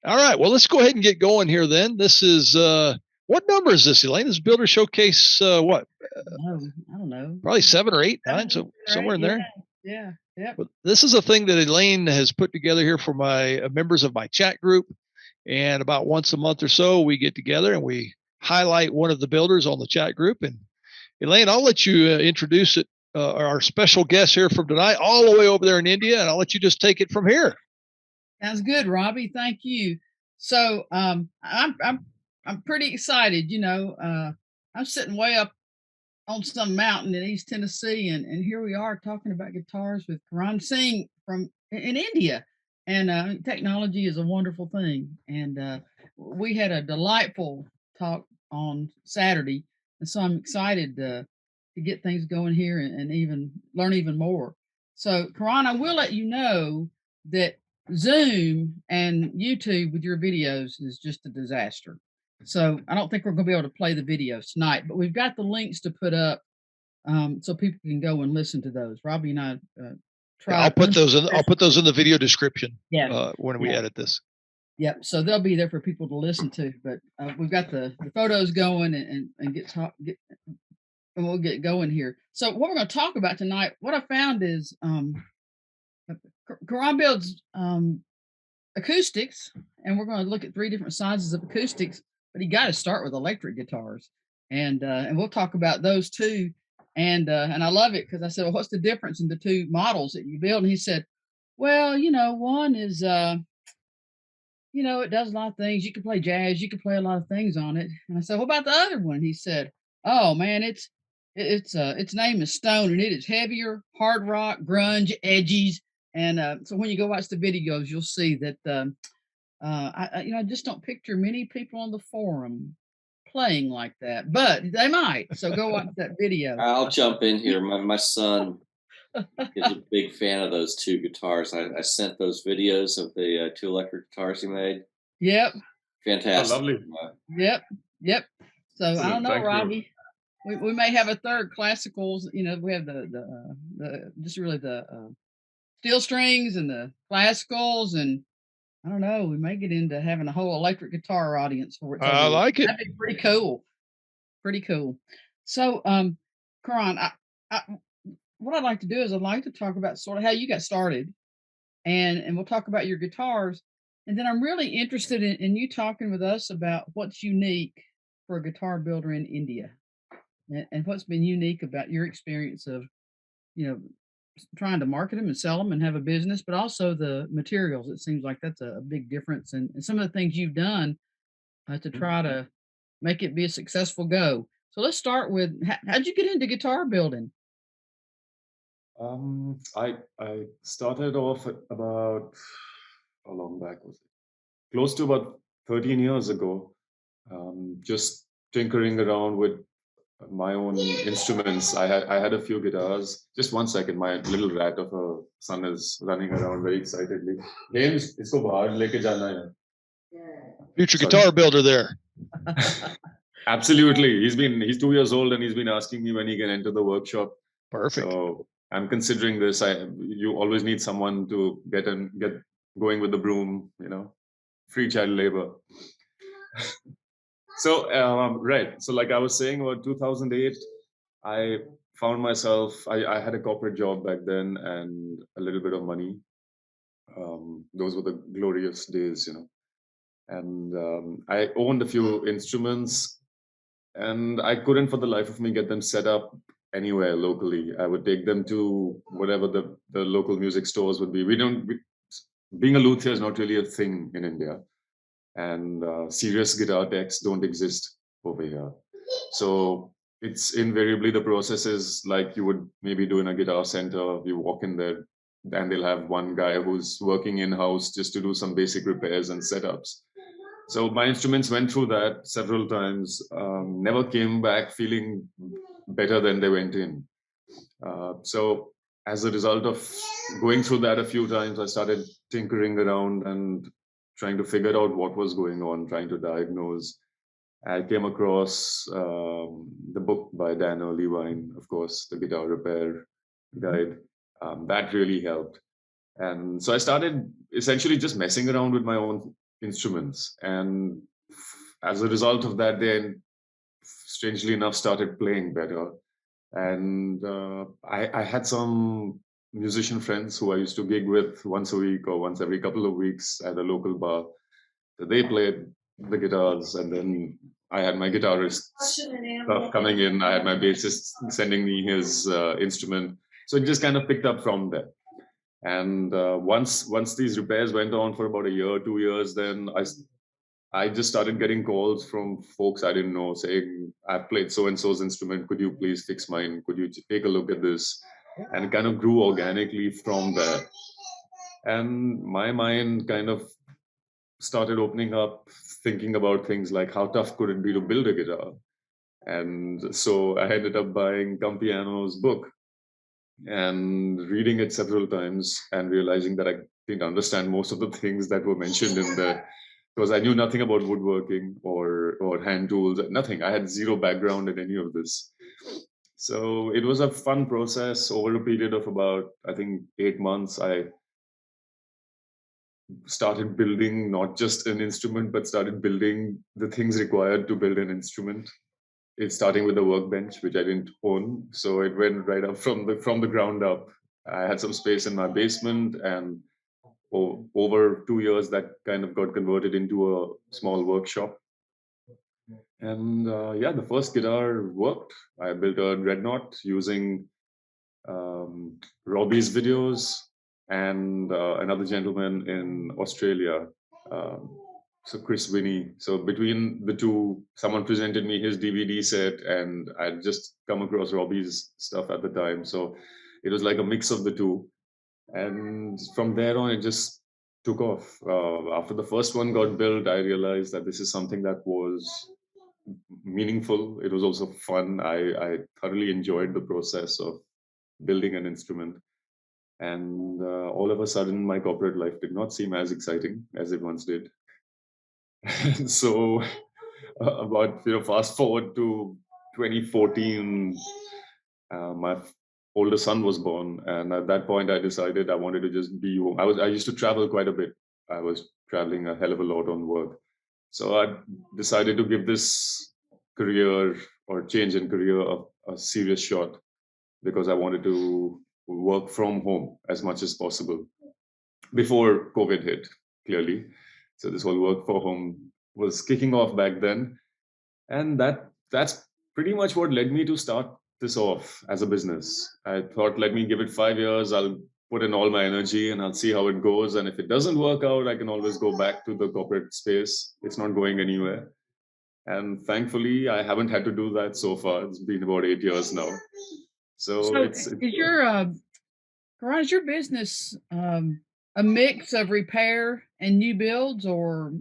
All right. Well, let's go ahead and get going here then. This is what number is this, Elaine? This is Builder Showcase what? No, I don't know. Probably 7 or 8, 9, 7 so or somewhere 8, in yeah, there. yeah, yep. But this is a thing that Elaine has put together here for my members of my chat group. And about once a month or so, we get together and we highlight one of the builders on the chat group. And Elaine, I'll let you introduce it, our special guest here from tonight, all the way over there in India, and I'll let you just take it from here. Sounds good, Robbie. Thank you. So I'm pretty excited. I'm sitting way up on some mountain in East Tennessee, and here we are talking about guitars with Karan Singh from in India. And technology is a wonderful thing. And we had a delightful talk on Saturday, and so I'm excited to get things going here and even learn even more. So, Karan, I will let you know that Zoom and YouTube with your videos is just a disaster. So I don't think we're going to be able to play the videos tonight, but we've got the links to put up so people can go and listen to those. Robbie and I I'll tried. put those in. I'll put those in the video description. Yeah, When we edit this. Yep. So they'll be there for people to listen to. But we've got the photos going and get and we'll get going here. So what we're going to talk about tonight, what I found is Karan builds acoustics, and we're going to look at 3 different sizes of acoustics. But you got to start with electric guitars, and we'll talk about those too. And I love it because I said, well, what's the difference in the 2 models that you build? And he said, well, one is it does a lot of things. You can play jazz, you can play a lot of things on it. And I said, what about the other one? He said, oh man, its name is Stone, and it is heavier, hard rock, grunge, edgies. And so when you go watch the videos, you'll see that I just don't picture many people on the forum playing like that, but they might. So go watch that video. I'll jump in here. My son is a big fan of those 2 guitars. I sent those videos of the 2 electric guitars he made. Yep. Fantastic. Oh, lovely. Yep. So I don't know, Thank Robbie. We may have a third classicals. We have the just really the steel strings and the classicals, and I don't know. We may get into having a whole electric guitar audience for it. I like it. That'd be pretty cool. Pretty cool. So, Karan, what I'd like to do is I'd like to talk about sort of how you got started, and we'll talk about your guitars, and then I'm really interested in you talking with us about what's unique for a guitar builder in India, and what's been unique about your experience of, trying to market them and sell them and have a business, but also the materials. It seems like that's a big difference, and some of the things you've done to try to make it be a successful go. So let's start with how'd you get into guitar building? I started off about, how long back was it? Close to about 13 years ago. Just tinkering around with my own instruments. I had a few guitars. Just 1 second, my little rat of a son is running around very excitedly. James, isko bahar leke jana hai. Future guitar builder there. Absolutely. He's 2 years old and he's been asking me when he can enter the workshop. Perfect. So I'm considering this. You always need someone to get going with the broom, free child labor. So right. So like I was saying, about 2008, I found myself. I had a corporate job back then and a little bit of money. Those were the glorious days, And I owned a few instruments, and I couldn't, for the life of me, get them set up anywhere locally. I would take them to whatever the local music stores would be. Being a luthier is not really a thing in India, and serious guitar techs don't exist over here. So it's invariably the process is like you would maybe do in a guitar center. You walk in there, and they'll have one guy who's working in-house just to do some basic repairs and setups. So my instruments went through that several times, never came back feeling better than they went in. So as a result of going through that a few times, I started tinkering around and trying to figure out what was going on, trying to diagnose. I came across the book by Dan Levine, of course, The Guitar Repair Guide. That really helped. And so I started essentially just messing around with my own instruments. And as a result of that, they strangely enough started playing better. And I had some musician friends who I used to gig with once a week or once every couple of weeks at a local bar. So they played the guitars, and then I had my guitarist coming in. I had my bassist sending me his instrument. So it just kind of picked up from there. And once these repairs went on for about a year, 2 years, then I just started getting calls from folks I didn't know saying, I've played so and so's instrument. Could you please fix mine? Could you take a look at this? And it kind of grew organically from there. And my mind kind of started opening up, thinking about things like how tough could it be to build a guitar? And so I ended up buying Campiano's book and reading it several times and realizing that I didn't understand most of the things that were mentioned in there, because I knew nothing about woodworking or hand tools, nothing. I had zero background in any of this. So it was a fun process. Over a period of about, I think, 8 months, I started building not just an instrument, but started building the things required to build an instrument. It's starting with a workbench, which I didn't own. So it went right up from the ground up. I had some space in my basement, and over 2 years, that kind of got converted into a small workshop. And yeah, the first guitar worked. I built a Dreadnought using Robbie's videos and another gentleman in Australia, so Chris Winnie. So between the two, someone presented me his DVD set, and I'd just come across Robbie's stuff at the time. So it was like a mix of the two. And from there on, it just took off. After the first one got built, I realized that this is something that was meaningful. It was also fun. I thoroughly enjoyed the process of building an instrument. And all of a sudden, my corporate life did not seem as exciting as it once did. So about, fast forward to 2014, my older son was born, and at that point I decided I wanted to just be home. I used to travel quite a bit. I was traveling a hell of a lot on work. So I decided to give this career or change in career a serious shot, because I wanted to work from home as much as possible before COVID hit, clearly. So this whole work from home was kicking off back then. And that's pretty much what led me to start this off as a business. I thought, let me give it 5 years. I'll put in all my energy and I'll see how it goes. And if it doesn't work out, I can always go back to the corporate space. It's not going anywhere. And thankfully, I haven't had to do that so far. It's been about 8 years now. So it's is your Karan, is your business a mix of repair and new builds, or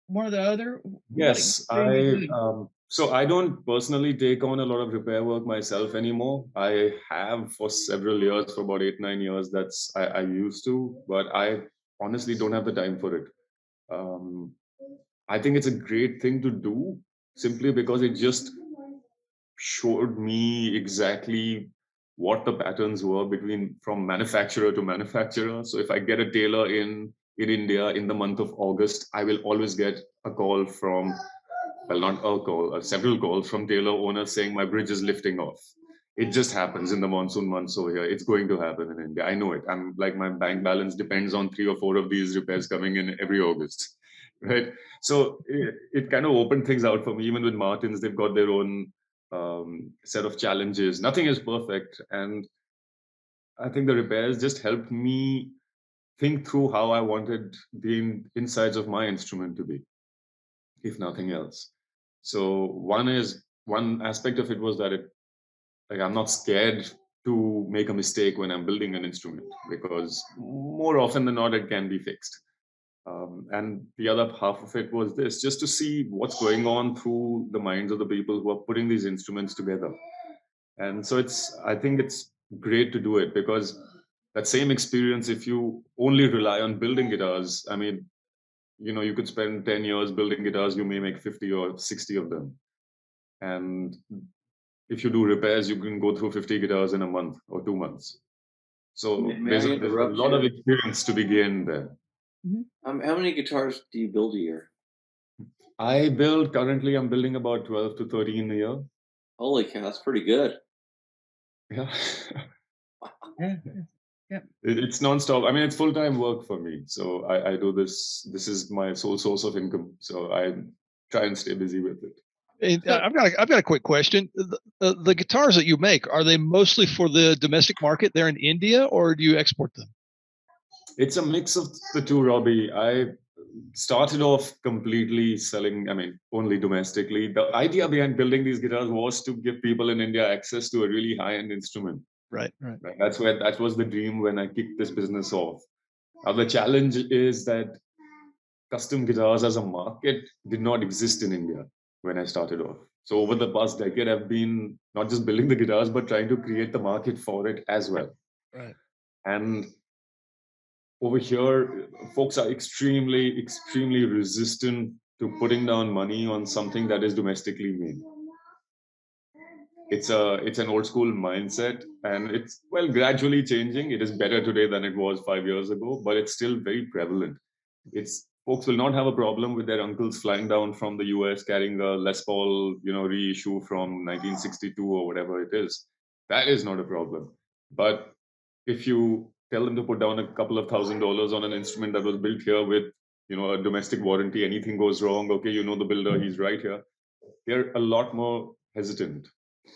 one or the other? Yes, so I don't personally take on a lot of repair work myself anymore. I have for several years, for about 8, 9 years. I used to, but I honestly don't have the time for it. I think it's a great thing to do simply because it just showed me exactly what the patterns were from manufacturer to manufacturer. So if I get a tailor in India in the month of August, I will always get a call from, well, not a call, several calls from tailor owners saying my bridge is lifting off. It just happens in the monsoon months over here. It's going to happen in India. I know it. I'm like, my bank balance depends on 3 or 4 of these repairs coming in every August, right? So it kind of opened things out for me. Even with Martins, they've got their own set of challenges. Nothing is perfect. And I think the repairs just helped me think through how I wanted the insides of my instrument to be, if nothing else. So one aspect of it was that I'm not scared to make a mistake when I'm building an instrument, because more often than not, it can be fixed. And the other half of it was this, just to see what's going on through the minds of the people who are putting these instruments together. And so I think it's great to do it, because that same experience, if you only rely on building guitars, I mean, you could spend 10 years building guitars, you may make 50 or 60 of them. And if you do repairs, you can go through 50 guitars in a month or 2 months. So there's a lot of experience to be gained there. How many guitars do you build a year? I'm building about 12 to 13 a year. Holy cow, that's pretty good. Yeah. Yeah. Yep. It's nonstop. I mean, it's full-time work for me. So I do this. This is my sole source of income. So I try and stay busy with it. And So- I've got a quick question. The guitars that you make, are they mostly for the domestic market there in India, or do you export them? It's a mix of the two, Robbie. I started off completely selling, I mean, only domestically. The idea behind building these guitars was to give people in India access to a really high-end instrument. Right. Right? That was the dream when I kicked this business off. Now the challenge is that custom guitars as a market did not exist in India when I started off. So over the past decade, I've been not just building the guitars, but trying to create the market for it as well. Right. And over here, folks are extremely resistant to putting down money on something that is domestically made. It's an old school mindset, and it's gradually changing. It is better today than it was 5 years ago, but it's still very prevalent. It's folks will not have a problem with their uncles flying down from the US carrying a Les Paul, reissue from 1962 or whatever it is. That is not a problem. But if you tell them to put down a couple of $1,000s on an instrument that was built here with, a domestic warranty, anything goes wrong, okay, the builder, he's right here. They're a lot more hesitant.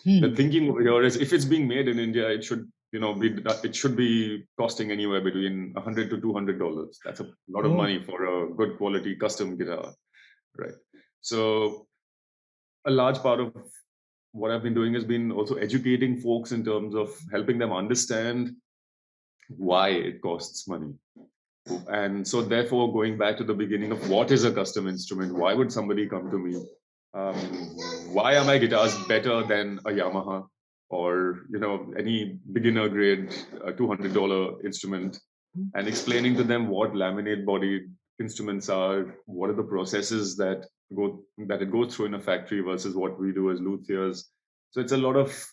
The thinking over here is if it's being made in India, it should it should be costing anywhere between $100 to $200. That's a lot of money for a good quality custom guitar, right? So a large part of what I've been doing has been also educating folks in terms of helping them understand why it costs money. And so therefore, going back to the beginning of what is a custom instrument, why would somebody come to me? Why are my guitars better than a Yamaha or any beginner grade $200 instrument, and explaining to them what laminate bodied instruments are, what are the processes that it goes through in a factory versus what we do as luthiers. So it's a lot of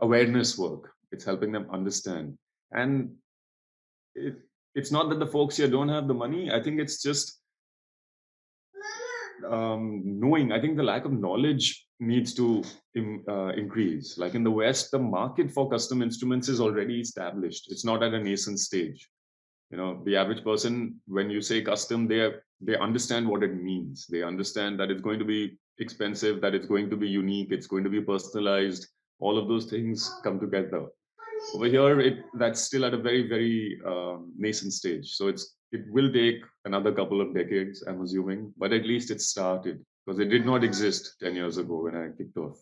awareness work. It's helping them understand. And it's not that the folks here don't have the money. I think it's just knowing. I think the lack of knowledge needs to increase. Like in the West, the market for custom instruments is already established. It's not at a nascent stage. The average person, when you say custom, they understand what it means. They understand that it's going to be expensive, that it's going to be unique, it's going to be personalized. All of those things come together. Over here, that's still at a very nascent stage. So it will take another couple of decades, I'm assuming, but at least it started because it did not exist 10 years ago when I kicked off.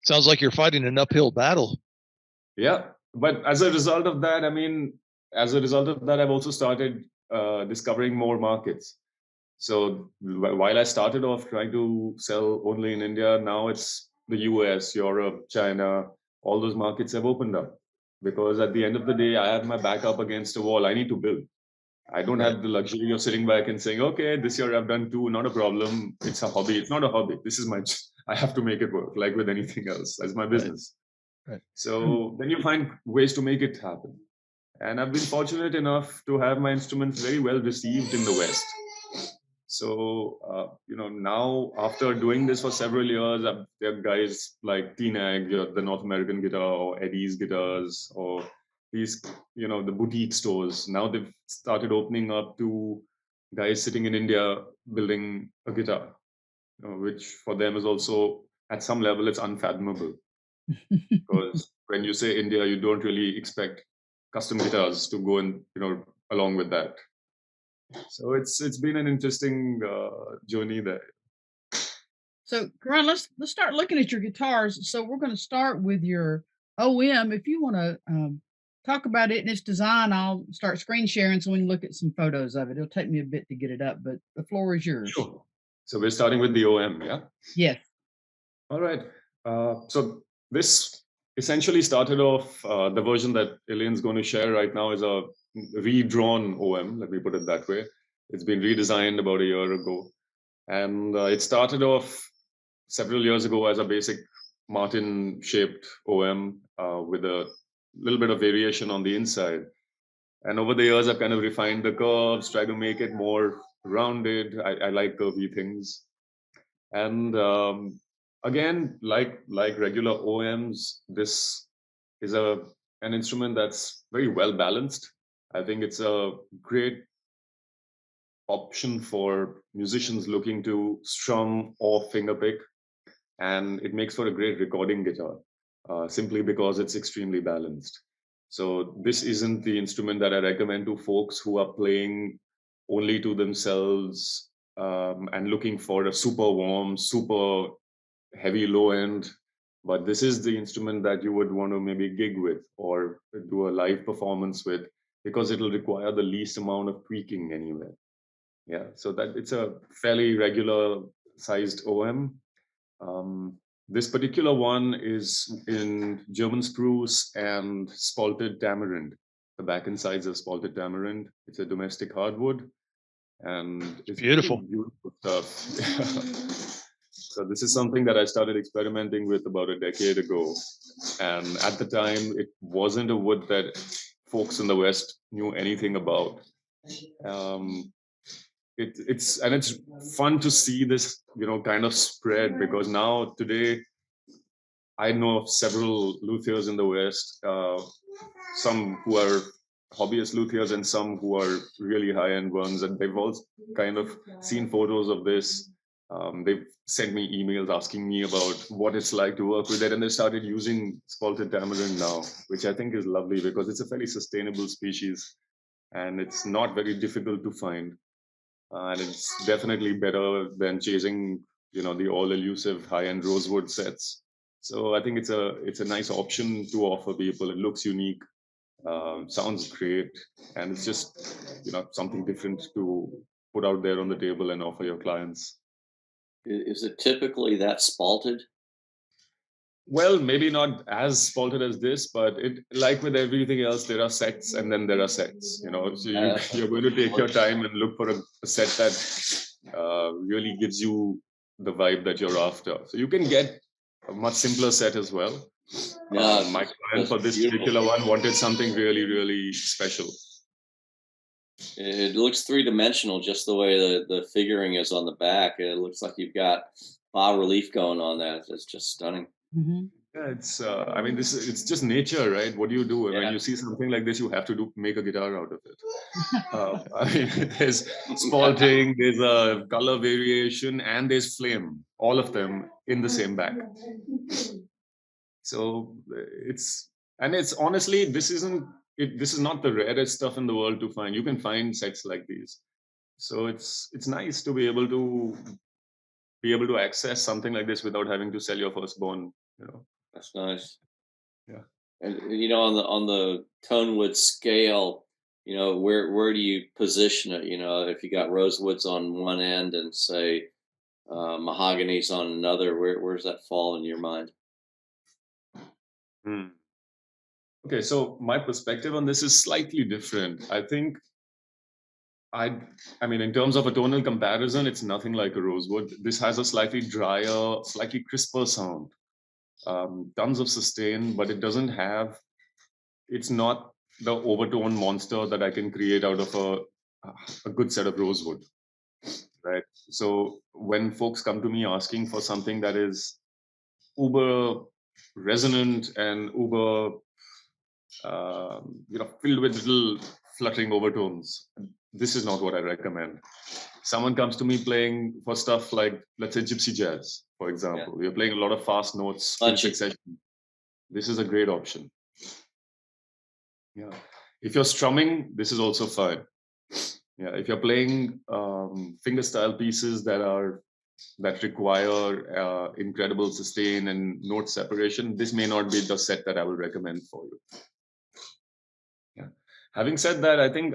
Sounds like you're fighting an uphill battle. Yeah, but as a result of that, I've also started discovering more markets. So while I started off trying to sell only in India, now it's the US, Europe, China, all those markets have opened up. Because at the end of the day, I have my back up against a wall. I need to build. I don't have the luxury of sitting back and saying, okay, this year I've done 2, not a problem. It's a hobby. It's not a hobby. This is I have to make it work, like with anything else. That's my business. Right. So then you find ways to make it happen. And I've been fortunate enough to have my instruments very well received in the West. So, now after doing this for several years, there are guys like T-Nag, the North American guitar, or Eddie's guitars, or these, the boutique stores. Now they've started opening up to guys sitting in India building a guitar, which for them is also, at some level, it's unfathomable. Because when you say India, you don't really expect custom guitars to go in, along with that. So it's been an interesting journey there. So, Karan, let's start looking at your guitars. So, we're going to start with your OM. If you want to talk about it and its design, I'll start screen sharing so we can look at some photos of it. It'll take me a bit to get it up, but the floor is yours. Sure. So we're starting with the OM, yeah? Yes. All right. So this essentially started off, the version that Elaine's going to share right now is a redrawn OM, let me put it that way. It's been redesigned about a year ago. And it started off several years ago as a basic Martin-shaped OM with a little bit of variation on the inside. And over the years, I've kind of refined the curves, try to make it more rounded. I like curvy things. And again, like regular OMs, this is an instrument that's very well balanced. I think it's a great option for musicians looking to strum or fingerpick, and it makes for a great recording guitar, simply because it's extremely balanced. So this isn't the instrument that I recommend to folks who are playing only to themselves, and looking for a super warm, super heavy low end. But this is the instrument that you would want to maybe gig with or do a live performance with, because it'll require the least amount of tweaking anywhere. Yeah, so that it's a fairly regular sized OM. This particular one is in German spruce and spalted tamarind. The back and sides are spalted tamarind. It's a domestic hardwood, and it's Beautiful. beautiful stuff. So this is something that I started experimenting with about a decade ago, and at the time it wasn't a wood that folks in the West knew anything about. It's fun to see this, kind of spread, because now today I know of several luthiers in the West, some who are hobbyist luthiers and some who are really high-end ones, and they've all kind of seen photos of this. They've sent me emails asking me about what it's like to work with it, and they started using spalted tamarind now, which I think is lovely because it's a fairly sustainable species and it's not very difficult to find. And it's definitely better than chasing, the all elusive high-end rosewood sets. So I think it's a nice option to offer people. It looks unique, sounds great, and it's just something different to put out there on the table and offer your clients. Is it typically that spalted? Well, maybe not as spalted as this, but it, like with everything else, there are sets and then there are sets. So you're going to take your time and look for a set that really gives you the vibe that you're after. So you can get a much simpler set as well. Yeah, My client for this particular one wanted something really, really special. It looks three-dimensional, just the way the figuring is on the back. It looks like you've got bas relief going on that. It's just stunning. Mm-hmm. Yeah, it's I mean, it's just nature, right? What do you do when you see something like this? You have to make a guitar out of it. I mean, there's spalting, there's a color variation, and there's flame. All of them in the same back. So it's honestly, this isn't it. This is not the rarest stuff in the world to find. You can find sets like these. So it's nice to be able to access something like this without having to sell your firstborn. That's nice. Yeah. And on the tonewood scale, where do you position it? If you got rosewoods on one end and say mahogany's on another, where's that fall in your mind? Okay, so my perspective on this is slightly different. I think I mean, in terms of a tonal comparison, it's nothing like a rosewood. This has a slightly drier, slightly crisper sound. Tons of sustain, but it's not the overtone monster that I can create out of a good set of rosewood, right? So when folks come to me asking for something that is uber resonant and uber, filled with little fluttering overtones, this is not what I recommend. Someone comes to me playing for stuff like, let's say, gypsy jazz, for example. We're playing a lot of fast notes in succession. This is a great option. Yeah. If you're strumming, this is also fine. Yeah. If you're playing fingerstyle pieces that require incredible sustain and note separation, this may not be the set that I will recommend for you. Yeah. Having said that, I think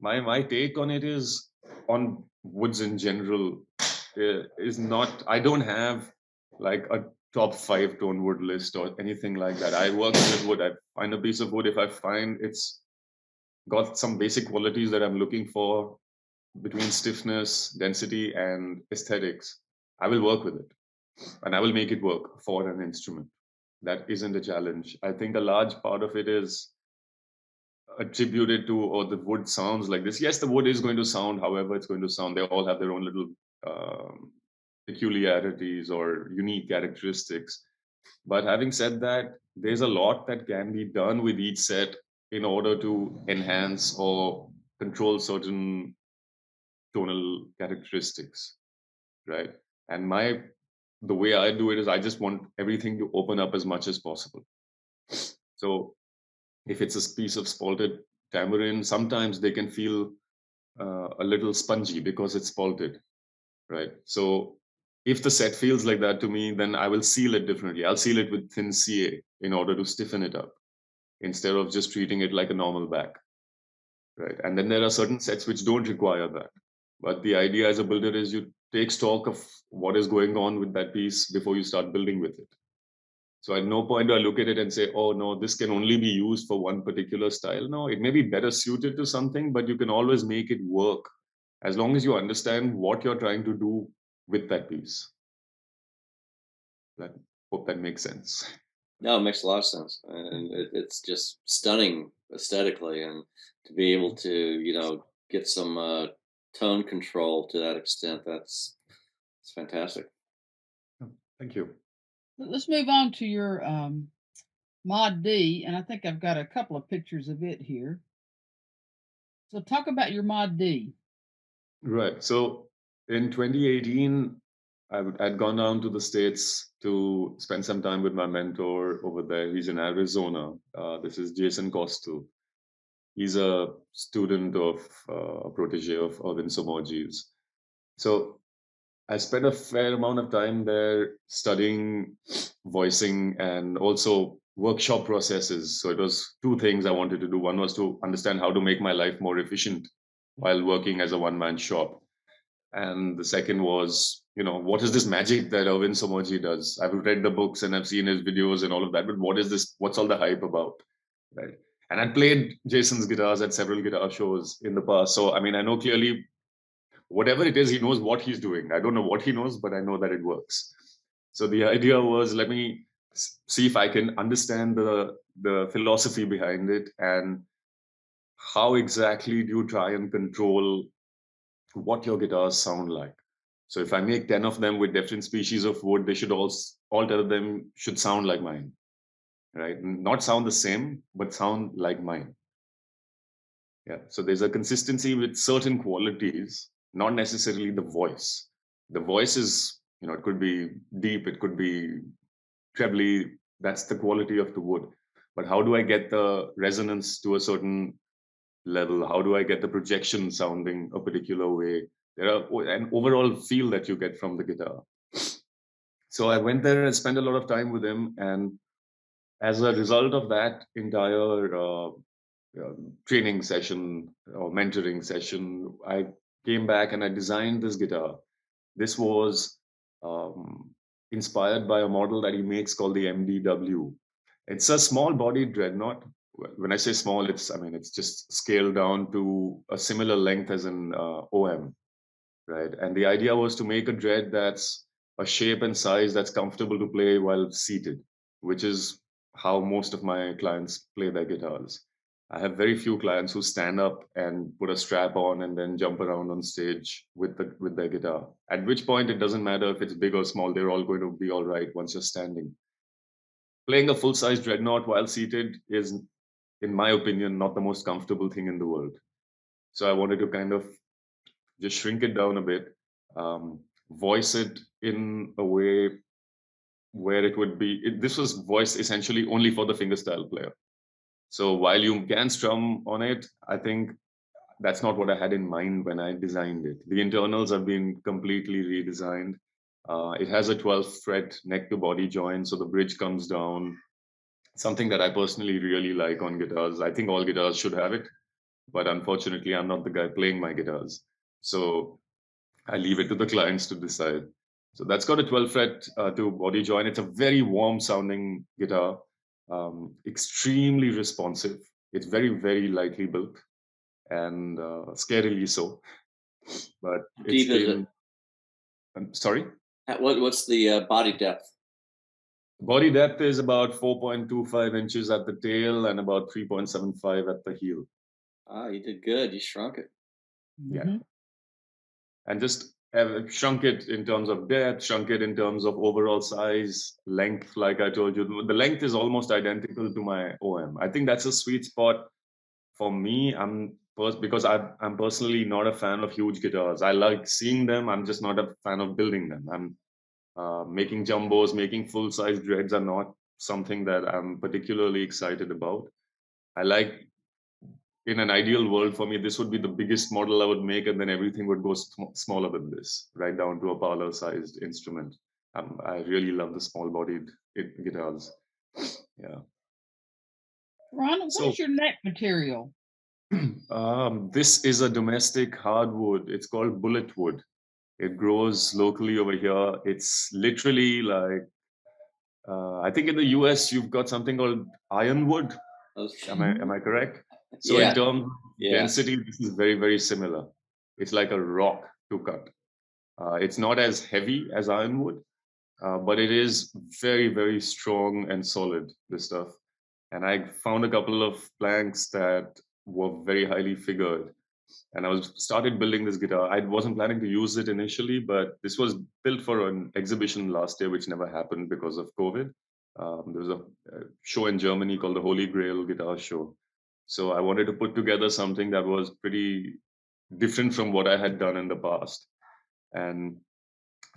my take on it is, on woods in general, is not, I don't have like a top 5 tone wood list or anything like that. I work with wood. I find a piece of wood. If I find it's got some basic qualities that I'm looking for between stiffness, density, and aesthetics, I will work with it and I will make it work for an instrument. That isn't a challenge. I think a large part of it is attributed to, or the wood sounds like this. Yes, the wood is going to sound however it's going to sound. They all have their own little peculiarities or unique characteristics. But having said that, there's a lot that can be done with each set in order to enhance or control certain tonal characteristics, right? And the way I do it is I just want everything to open up as much as possible. So if it's a piece of spalted tambourine, sometimes they can feel a little spongy because it's spalted, right? So if the set feels like that to me, then I will seal it differently. I'll seal it with thin CA in order to stiffen it up instead of just treating it like a normal back, right? And then there are certain sets which don't require that. But the idea as a builder is you take stock of what is going on with that piece before you start building with it. So at no point do I look at it and say, oh no, this can only be used for one particular style. No, it may be better suited to something, but you can always make it work as long as you understand what you're trying to do with that piece. I hope that makes sense. No, it makes a lot of sense, and it's just stunning aesthetically, and to be able to, get some tone control to that extent, it's fantastic. Thank you. Let's move on to your Mod D, and I think I've got a couple of pictures of it here. So talk about your Mod D. Right. So in 2018, I'd gone down to the States to spend some time with my mentor over there. He's in Arizona. This is Jason Costel. He's a student of a protege of Irvin Somoji's. So I spent a fair amount of time there studying voicing and also workshop processes. So it was two things I wanted to do. One was to understand how to make my life more efficient while working as a one-man shop. And the second was, what is this magic that Irvin Somoji does? I've read the books and I've seen his videos and all of that, but what is this? What's all the hype about? Right. And I played Jason's guitars at several guitar shows in the past. So, I mean, I know clearly whatever it is, he knows what he's doing. I don't know what he knows, but I know that it works. So the idea was, let me see if I can understand the philosophy behind it and how exactly do you try and control what your guitars sound like. So if I make 10 of them with different species of wood, they should all 10 of them should sound like mine, right? Not sound the same, but sound like mine. Yeah. So there's a consistency with certain qualities, not necessarily the voice. The voice is, it could be deep, it could be trebly. That's the quality of the wood. But how do I get the resonance to a certain level? How do I get the projection sounding a particular way? There are an overall feel that you get from the guitar. So I went there and spent a lot of time with him, and as a result of that entire training session or mentoring session, I came back and I designed this guitar. This was inspired by a model that he makes called the MDW. It's a small body dreadnought. When I say small, it's just scaled down to a similar length as an OM, right? And the idea was to make a dread that's a shape and size that's comfortable to play while seated, which is how most of my clients play their guitars. I have very few clients who stand up and put a strap on and then jump around on stage with their guitar. At which point it doesn't matter if it's big or small, they're all going to be all right once you're standing. Playing a full-size dreadnought while seated is, in my opinion, not the most comfortable thing in the world. So I wanted to kind of just shrink it down a bit, voice it in a way where it would be, this was voiced essentially only for the fingerstyle player. So while you can strum on it, I think that's not what I had in mind when I designed it. The internals have been completely redesigned. It has a 12 fret neck to body joint, so the bridge comes down. Something that I personally really like on guitars. I think all guitars should have it, but unfortunately, I'm not the guy playing my guitars. So I leave it to the clients to decide. So that's got a 12 fret to body joint. It's a very warm sounding guitar, extremely responsive. It's very, very lightly built and scarily so. But How it's deep is it? been, I'm sorry? What's the body depth? Body depth is about 4.25 inches at the tail and about 3.75 at the heel. Ah, you did good. You shrunk it. Yeah. Mhm. And just shrunk it in terms of depth, shrunk it in terms of overall size, length. Like I told you, the length is almost identical to my OM. I think that's a sweet spot for me. Because I'm personally not a fan of huge guitars. I like seeing them. I'm just not a fan of building them. I'm making jumbos, making full-size dreads are not something that I'm particularly excited about. I like, in an ideal world for me, this would be the biggest model I would make, and then everything would go smaller than this, right down to a parlor-sized instrument. I really love the small-bodied guitars. Yeah. Ronald, what So is your neck material? this is a domestic hardwood. It's called bullet wood. It grows locally over here. It's literally like, I think in the US you've got something called ironwood. Those- Am I correct? So Yeah. in terms of Yeah. density, this is very, very similar. It's like a rock to cut. It's not as heavy as ironwood, but it is very, very strong and solid, this stuff. And I found a couple of planks that were very highly figured. And I started building this guitar. I wasn't planning to use it initially, but this was built for an exhibition last year, which never happened because of COVID. There was a show in Germany called the Holy Grail Guitar Show. So I wanted to put together something that was pretty different from what I had done in the past. And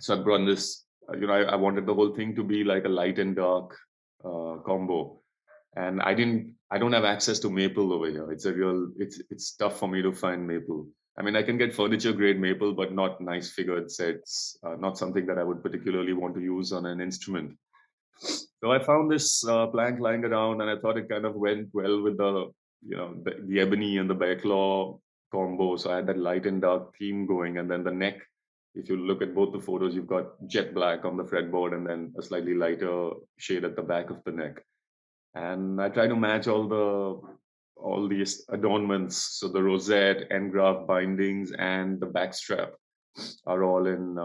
so I brought this, I wanted the whole thing to be like a light and dark combo. And I don't have access to maple over here. It's tough for me to find maple. I mean, I can get furniture grade maple, but not nice figured sets, not something that I would particularly want to use on an instrument. So I found this plank lying around, and I thought it kind of went well with the ebony and the bear claw combo. So I had that light and dark theme going, and then the neck. If you look at both the photos, you've got jet black on the fretboard, and then a slightly lighter shade at the back of the neck. And I try to match all these adornments. So the rosette, engraft bindings, and the backstrap are all in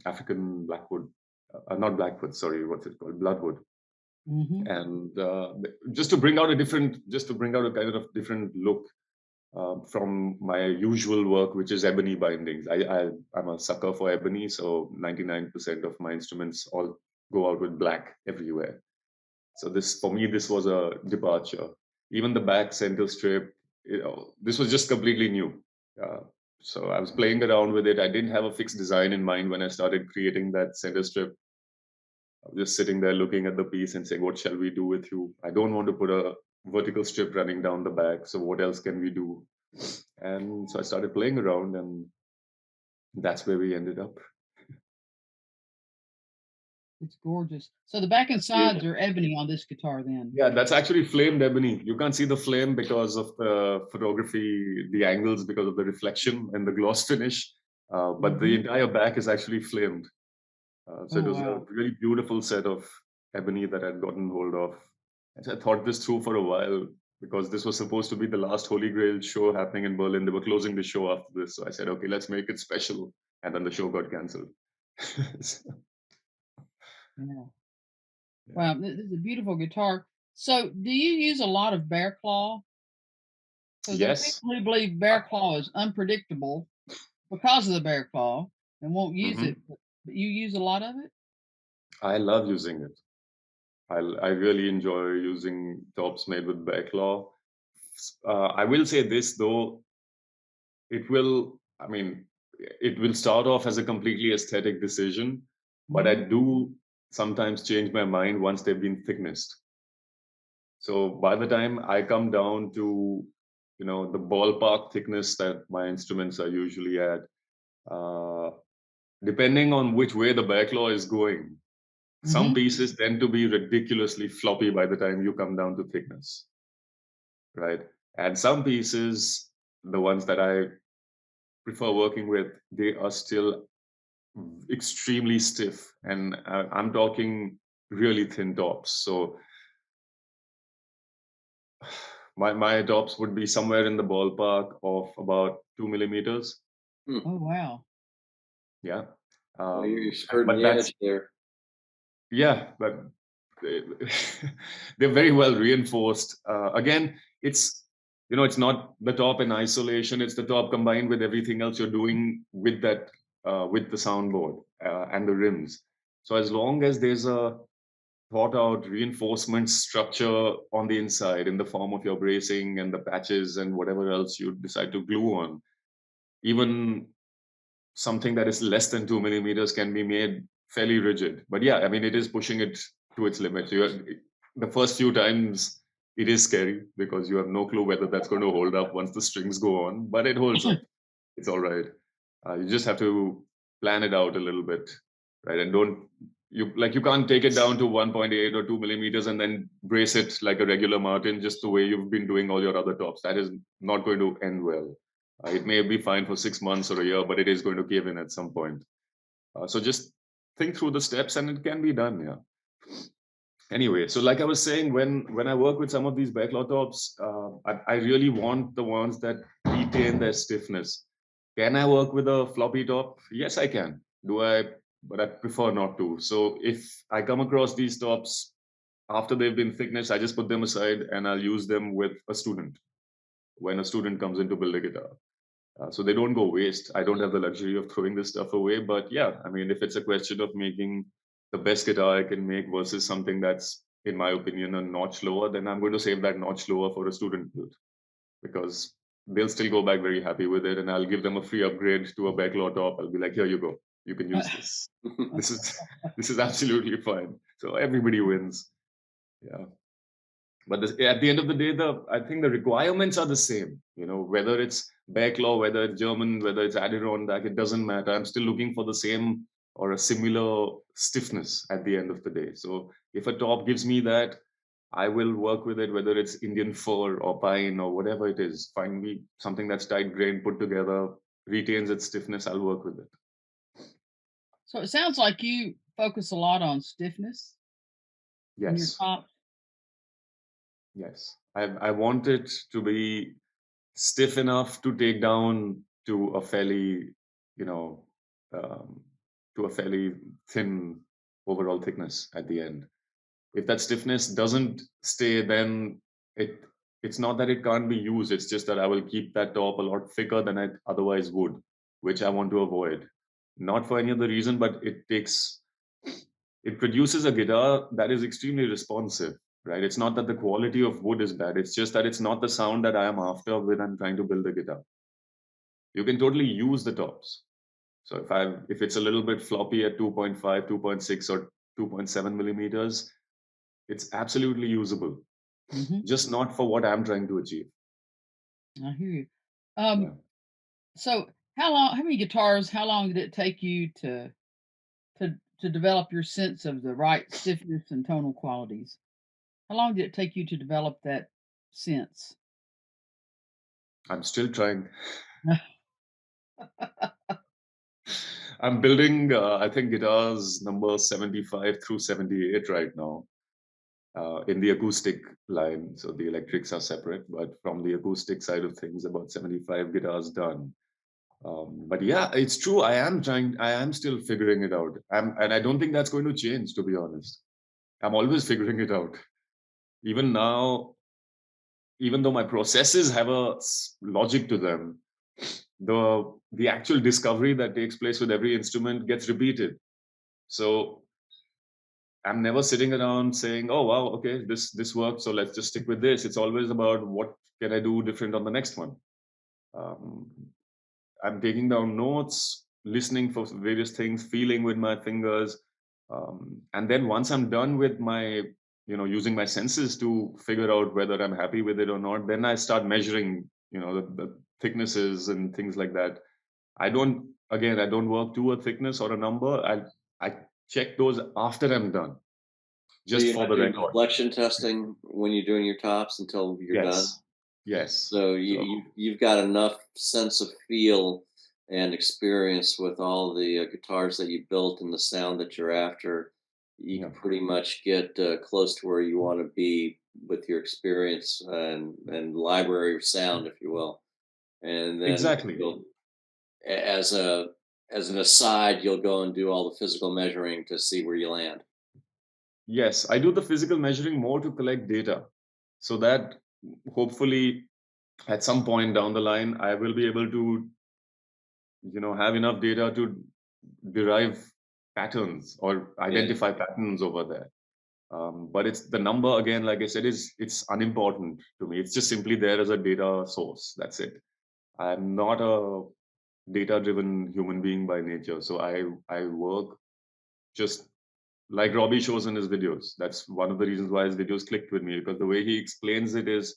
African blackwood, not blackwood. Sorry, what's it called? Bloodwood. Mhm. And just to bring out a kind of different look from my usual work, which is ebony bindings. I'm a sucker for ebony, so 99% of my instruments all go out with black everywhere. So for me, this was a departure. Even the back center strip, this was just completely new. Uh, so I was playing around with it. I didn't have a fixed design in mind when I started creating that center strip. I was just sitting there looking at the piece and saying, what shall we do with you? I don't want to put a vertical strip running down the back. So what else can we do? And so I started playing around, and that's where we ended up. It's gorgeous. So the back and sides are ebony on this guitar then. Yeah, that's actually flamed ebony. You can't see the flame because of the photography, the angles, because of the reflection and the gloss finish. But the entire back is actually flamed. So Oh, it was a wow. really beautiful set of ebony that I'd gotten hold of. And so I thought this through for a while because this was supposed to be the last Holy Grail show happening in Berlin. They were closing the show after this. So I said, okay, let's make it special. And then the show got cancelled. Yeah. Wow, this is a beautiful guitar. So do you use a lot of bear claw? Because there are Yes. people who believe bear claw is unpredictable because of the bear claw and won't use it, but you use a lot of it? I love using it. I really enjoy using tops made with bear claw. I will say this though, it will start off as a completely aesthetic decision, but I Mhm. do sometimes change my mind once they've been thicknessed. So by the time I come down to, the ballpark thickness that my instruments are usually at, uh, depending on which way the bear claw is going, some Mhm. pieces tend to be ridiculously floppy by the time you come down to thickness, right? And some pieces, the ones that I prefer working with, they are still extremely stiff. And I'm talking really thin tops. So my tops would be somewhere in the ballpark of about 2 millimeters. Oh, wow. Yeah. Well, you're skirting But the that's, edge there. yeah, but they're very well reinforced. Again, it's it's not the top in isolation. It's the top combined with everything else you're doing with that with the soundboard and the rims. So as long as there's a thought out reinforcement structure on the inside in the form of your bracing and the patches and whatever else you decide to glue on, even something that is less than 2 millimeters can be made fairly rigid. But yeah, I mean, it is pushing it to its limit. The first few times it is scary because you have no clue whether that's going to hold up once the strings go on, but it holds up. It's all right. You just have to plan it out a little bit, right? And you can't take it down to 1.8 or 2 millimeters and then brace it like a regular Martin, just the way you've been doing all your other tops. That is not going to end well. It may be fine for 6 months or a year, but it is going to cave in at some point. So just think through the steps and it can be done. Yeah. Anyway, so like I was saying, when I work with some of these backlot tops, I really want the ones that retain their stiffness. Can I work with a floppy top? Yes, I can. Do I? But I prefer not to. So if I come across these tops after they've been thickness, I just put them aside and I'll use them with a student when a student comes in to build a guitar. So they don't go waste. I don't have the luxury of throwing this stuff away. But yeah, I mean, if it's a question of making the best guitar I can make versus something that's, in my opinion, a notch lower, then I'm going to save that notch lower for a student build because they'll still go back very happy with it. And I'll give them a free upgrade to a backlot top. I'll be like, here you go. You can use this. This is absolutely fine. So everybody wins. Yeah. But at the end of the day, I think the requirements are the same. Whether it's backlaw, whether it's German, whether it's Adirondack, it doesn't matter. I'm still looking for the same or a similar stiffness at the end of the day. So if a top gives me that, I will work with it, whether it's Indian fir or pine or whatever it is. Find me something that's tight grained, put together, retains its stiffness. I'll work with it. So it sounds like you focus a lot on stiffness in your Yes. top. Yes. I want it to be stiff enough to take down to a fairly, to a fairly thin overall thickness at the end. If that stiffness doesn't stay, then it's not that it can't be used. It's just that I will keep that top a lot thicker than I otherwise would, which I want to avoid. Not for any other reason, but it produces a guitar that is extremely responsive, right? It's not that the quality of wood is bad. It's just that it's not the sound that I am after when I'm trying to build a guitar. You can totally use the tops. So if it's a little bit floppy at 2.5, 2.6, or 2.7 millimeters, it's absolutely usable. Just not for what I'm trying to achieve. I hear you. Yeah. So how many guitars, how long did it take you to develop your sense of the right stiffness and tonal qualities? How long did it take you to develop that sense? I'm still trying. I'm building, I think, guitars number 75 through 78 right now in the acoustic line. So the electrics are separate, but from the acoustic side of things, about 75 guitars done. But yeah, it's true. I am still figuring it out. And I don't think that's going to change, to be honest. I'm always figuring it out. Even now, even though my processes have a logic to them, the actual discovery that takes place with every instrument gets repeated. So I'm never sitting around saying, oh wow, okay, this worked, so let's just stick with this. It's always about what can I do different on the next one. I'm taking down notes, listening for various things, feeling with my fingers, and then once I'm done with my using my senses to figure out whether I'm happy with it or not, then I start measuring the thicknesses and things like that. I don't work to a thickness or a number. I check those after I'm done, just so for the record. Reflection testing when you're doing your tops until you're done. Yes. So you've got enough sense of feel and experience with all the guitars that you built and the sound that you're after. You can pretty much get close to where you want to be with your experience and library of sound, if you will. And then exactly. As an aside, you'll go and do all the physical measuring to see where you land. Yes, I do the physical measuring more to collect data, so that hopefully at some point down the line, I will be able to, have enough data to derive patterns or identify patterns over there. But it's the number again, like I said, it's unimportant to me. It's just simply there as a data source. That's it. I'm not a data-driven human being by nature, so I work just like Robbie shows in his videos. That's one of the reasons why his videos clicked with me, because the way he explains it is,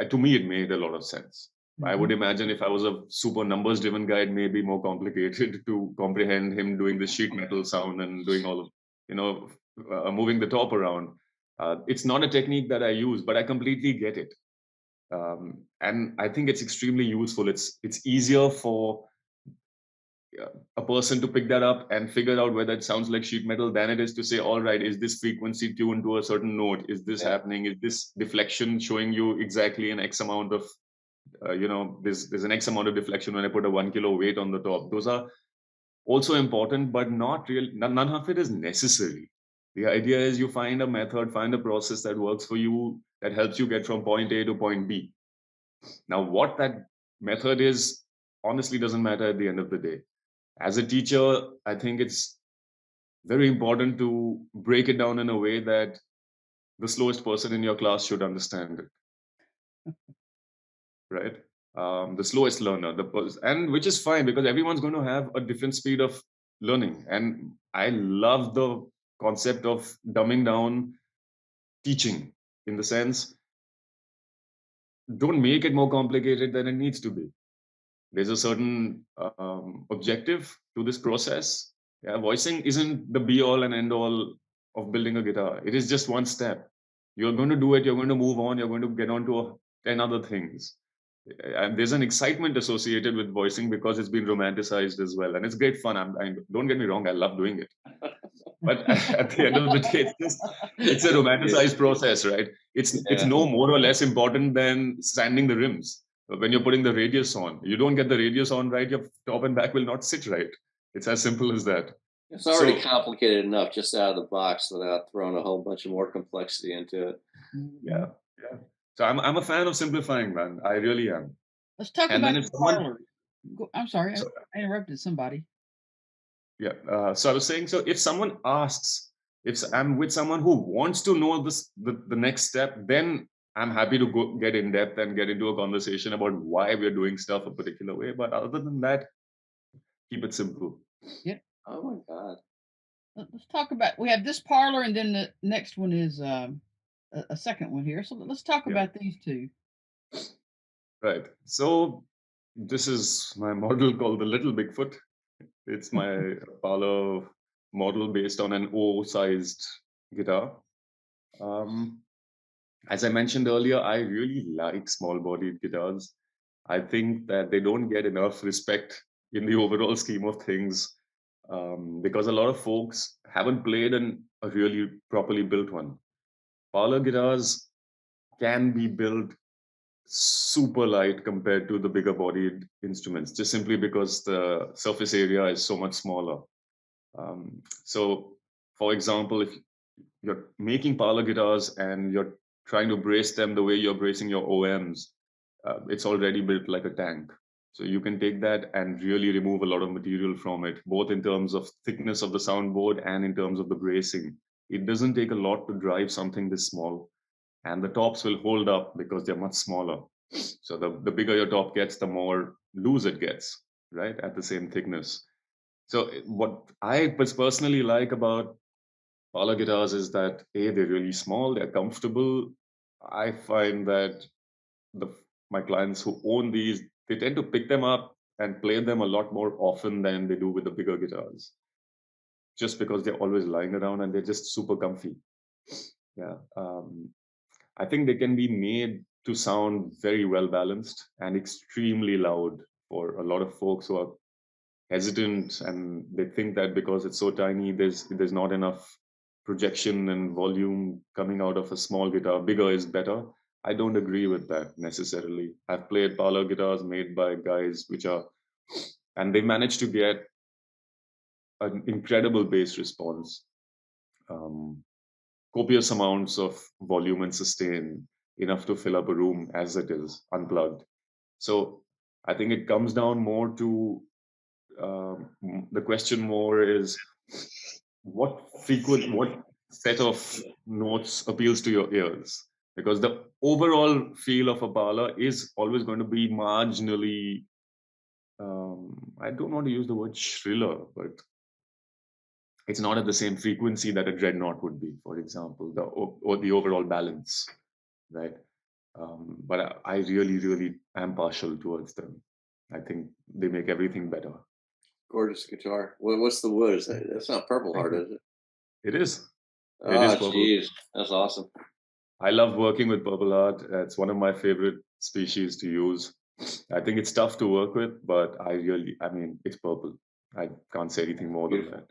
to me, it made a lot of sense. I would imagine if I was a super numbers driven guy, it may be more complicated to comprehend him doing the sheet metal sound and doing all of, moving the top around. It's not a technique that I use, but I completely get it. And I think it's extremely useful. It's easier for a person to pick that up and figure out whether it sounds like sheet metal than it is to say, all right, is this frequency tuned to a certain note? Is this happening? Is this deflection showing you exactly an X amount of, there's an X amount of deflection when I put a 1 kilo weight on the top. Those are also important, but not really, none of it is necessary. The idea is you find a method, find a process that works for you, that helps you get from point A to point B. Now, what that method is honestly doesn't matter at the end of the day. As a teacher, I think it's very important to break it down in a way that the slowest person in your class should understand it, right? The slowest learner, and which is fine because everyone's going to have a different speed of learning. And I love the concept of dumbing down teaching, in the sense, don't make it more complicated than it needs to be. There's a certain objective to this process. Yeah, voicing isn't the be all and end all of building a guitar. It is just one step. You're going to do it, you're going to move on, you're going to get on to 10 other things. And there's an excitement associated with voicing because it's been romanticized as well. And it's great fun. Don't get me wrong, I love doing it. But at the end of the day, it's a romanticized process, right? It's no more or less important than sanding the rims. When you're putting the radius on, you don't get the radius on right, your top and back will not sit right. It's as simple as that. It's already complicated enough just out of the box without throwing a whole bunch of more complexity into it. Yeah. So I'm a fan of simplifying, man. I really am. Let's talk And about then if the someone, parlor. I'm sorry, I interrupted somebody. Yeah. So I was saying, so if someone asks, if I'm with someone who wants to know the next step, then I'm happy to go get in depth and get into a conversation about why we're doing stuff a particular way. But other than that, keep it simple. Yeah. Oh my God. Let's talk about. We have this parlor, and then the next one is a second one here. So let's talk about these two. Right. So this is my model called the Little Bigfoot. It's my Parlor model based on an O-sized guitar. As I mentioned earlier, I really like small-bodied guitars. I think that they don't get enough respect in the overall scheme of things, because a lot of folks haven't played a really properly built one. Parlor guitars can be built super light compared to the bigger bodied instruments, just simply because the surface area is so much smaller. So, for example, if you're making parlor guitars and you're trying to brace them the way you're bracing your OMs, it's already built like a tank. So you can take that and really remove a lot of material from it, both in terms of thickness of the soundboard and in terms of the bracing. It doesn't take a lot to drive something this small, and the tops will hold up because they're much smaller. So the bigger your top gets, the more loose it gets, right, at the same thickness. So what I personally like about parlor guitars is that they're really small, they're comfortable. I find that my clients who own these, they tend to pick them up and play them a lot more often than they do with the bigger guitars, just because they're always lying around and they're just super comfy. Yeah. I think they can be made to sound very well balanced and extremely loud for a lot of folks who are hesitant, and they think that because it's so tiny, there's not enough projection and volume coming out of a small guitar. Bigger is better. I don't agree with that necessarily. I've played parlor guitars made by guys and they managed to get an incredible bass response. copious amounts of volume and sustain, enough to fill up a room as it is, unplugged. So I think it comes down more to the question more is what set of notes appeals to your ears? Because the overall feel of a parlor is always going to be marginally, I don't want to use the word shriller, but it's not at the same frequency that a dreadnought would be, for example, or the overall balance, right? But I really, really am partial towards them. I think they make everything better. Gorgeous guitar. What's the wood? That's not Purple Heart, is it? It is. It is Oh, purple. jeez, that's awesome. I love working with purple art. It's one of my favorite species to use. I think it's tough to work with, but I mean, it's purple. I can't say anything more than Beautiful.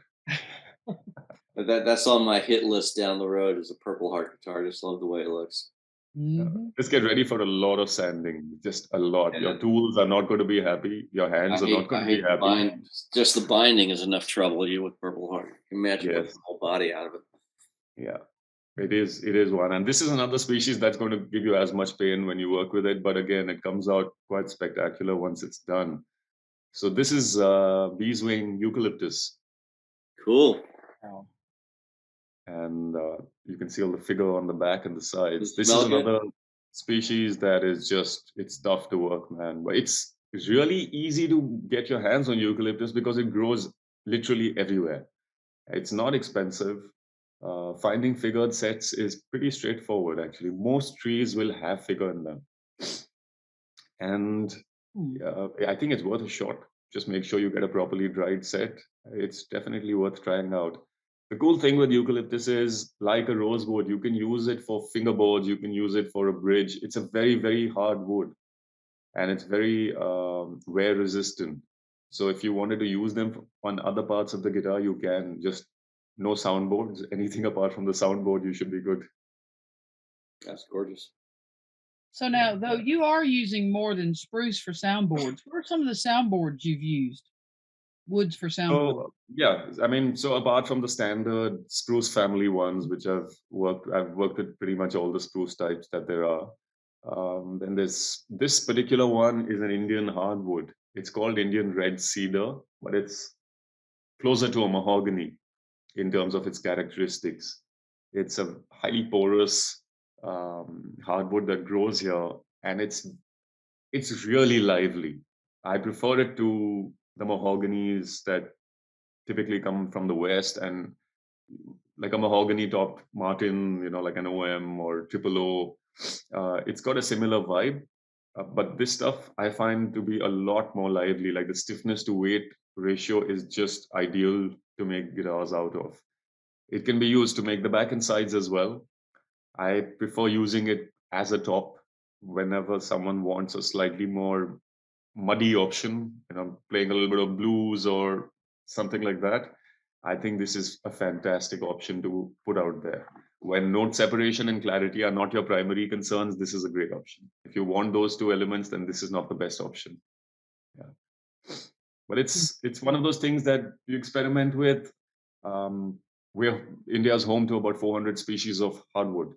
that. That's on my hit list down the road is a Purple Heart guitar. I just love the way it looks. Just get ready for a lot of sanding, just a lot. And Your tools are not going to be happy. Your hands are not going I to be hate the happy. bind. Just the binding is enough trouble you with Purple Heart. Imagine putting Yes. the whole body out of it. Yeah, it is. It is one, and this is another species that's going to give you as much pain when you work with it. But again, it comes out quite spectacular once it's done. So this is beeswing eucalyptus. Cool. And you can see all the figure on the back and the sides. This smell is good? another species that is just, it's tough to work, man. But it's really easy to get your hands on eucalyptus because it grows literally everywhere. It's not expensive. Finding figured sets is pretty straightforward, actually. Most trees will have figure in them. And I think it's worth a shot. Just make sure you get a properly dried set. It's definitely worth trying out. The cool thing with eucalyptus is, like a rosewood, you can use it for fingerboards, you can use it for a bridge. It's a very, very hard wood, and it's very wear resistant. So if you wanted to use them on other parts of the guitar, you can. Just no soundboards. Anything apart from the soundboard, you should be good. That's gorgeous. So now, though you are using more than spruce for soundboards, what are some of the soundboards you've used? Woods for soundboards. So yeah, I mean, so apart from the standard spruce family ones, which I've worked with pretty much all the spruce types that there are. Then there's this particular one is an Indian hardwood. It's called Indian red cedar, but it's closer to a mahogany in terms of its characteristics. It's a highly porous hardwood that grows here, and it's really lively. I prefer it to the mahoganies that typically come from the West, and like a mahogany topped Martin, like an OM or triple O. It's got a similar vibe, but this stuff I find to be a lot more lively. Like the stiffness to weight ratio is just ideal to make guitars out of. It can be used to make the back and sides as well. I prefer using it as a top whenever someone wants a slightly more muddy option, playing a little bit of blues or something like that. I think this is a fantastic option to put out there. When note separation and clarity are not your primary concerns, this is a great option. If you want those two elements, then this is not the best option. Yeah. But it's one of those things that you experiment with. We're India's home to about 400 species of hardwood,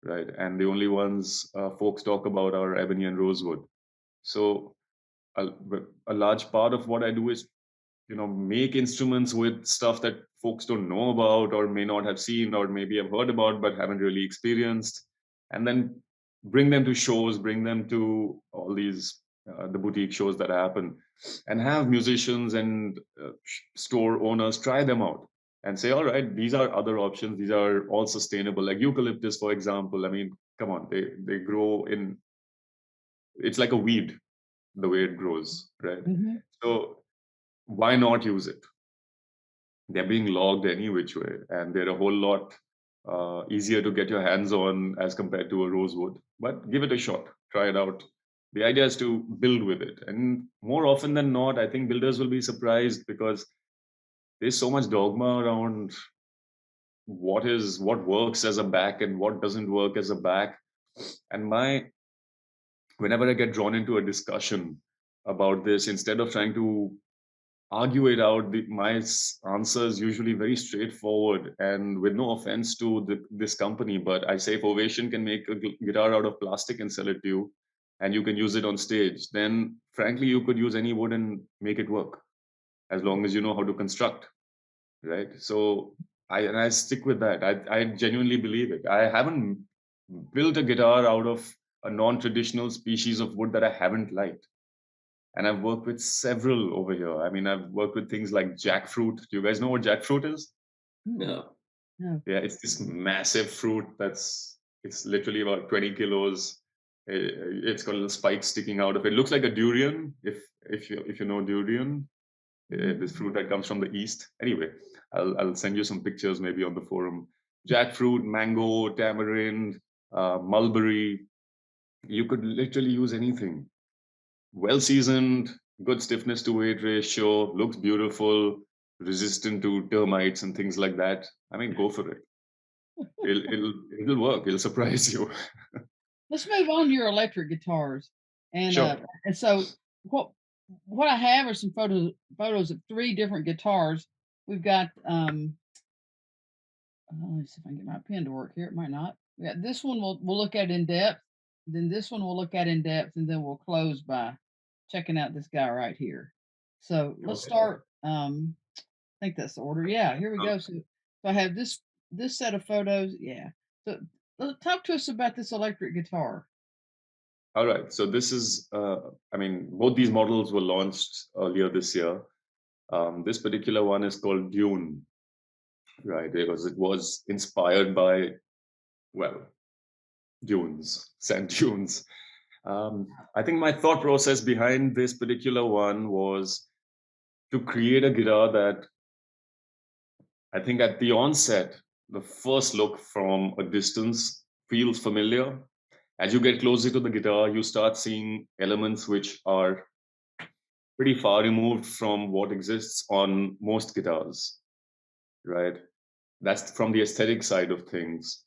right? And the only ones folks talk about are ebony and rosewood. So a, a large part of what I do is, make instruments with stuff that folks don't know about or may not have seen or maybe have heard about but haven't really experienced, and then bring them to shows, bring them to all these the boutique shows that happen, and have musicians and store owners try them out and say, all right, these are other options. These are all sustainable. Like eucalyptus, for example. I mean, come on, they grow in. It's like a weed the way it grows, right? So why not use it? They're being logged any which way, and they're a whole lot easier to get your hands on as compared to a rosewood. But give it a shot, try it out. The idea is to build with it, and more often than not, I think builders will be surprised because there's so much dogma around what works as a back and what doesn't work as a back. And whenever I get drawn into a discussion about this, instead of trying to argue it out. My answer is usually very straightforward, and with no offense to this company, but I say if Ovation can make a guitar out of plastic and sell it to you, and you can use it on stage, then frankly, you could use any wood and make it work, as long as you know how to construct, right? So I stick with that. I genuinely believe it. I haven't built a guitar out of a non-traditional species of wood that I haven't liked. And I've worked with several over here. I mean, I've worked with things like jackfruit. Do you guys know what jackfruit is? No. No. Yeah, it's this massive fruit it's literally about 20 kilos. It's got little spikes sticking out of it. It looks like a durian, if you know durian, this fruit that comes from the east. Anyway, I'll send you some pictures maybe on the forum. Jackfruit, mango, tamarind, mulberry. You could literally use anything. Well seasoned, good stiffness to weight ratio, looks beautiful, resistant to termites and things like that. I mean, go for it. It'll work. It'll surprise you. Let's move on to your electric guitars. And Sure. and so what I have are some photos of 3 different guitars. We've got let me see if I can get my pen to work here. It might not. Yeah, this one we'll look at in depth. Then this one we'll look at in depth, and then we'll close by checking out this guy right here. So let's Okay. start. I think that's the order. Yeah, here we go. So I have this set of photos. Yeah. So talk to us about this electric guitar. All right. So this is, I mean, both these models were launched earlier this year. This particular one is called Dune, right? Because it was inspired by, well, dunes, sand dunes. I think my thought process behind this particular one was to create a guitar that I think at the onset, the first look from a distance feels familiar. As you get closer to the guitar, you start seeing elements which are pretty far removed from what exists on most guitars, right? That's from the aesthetic side of things.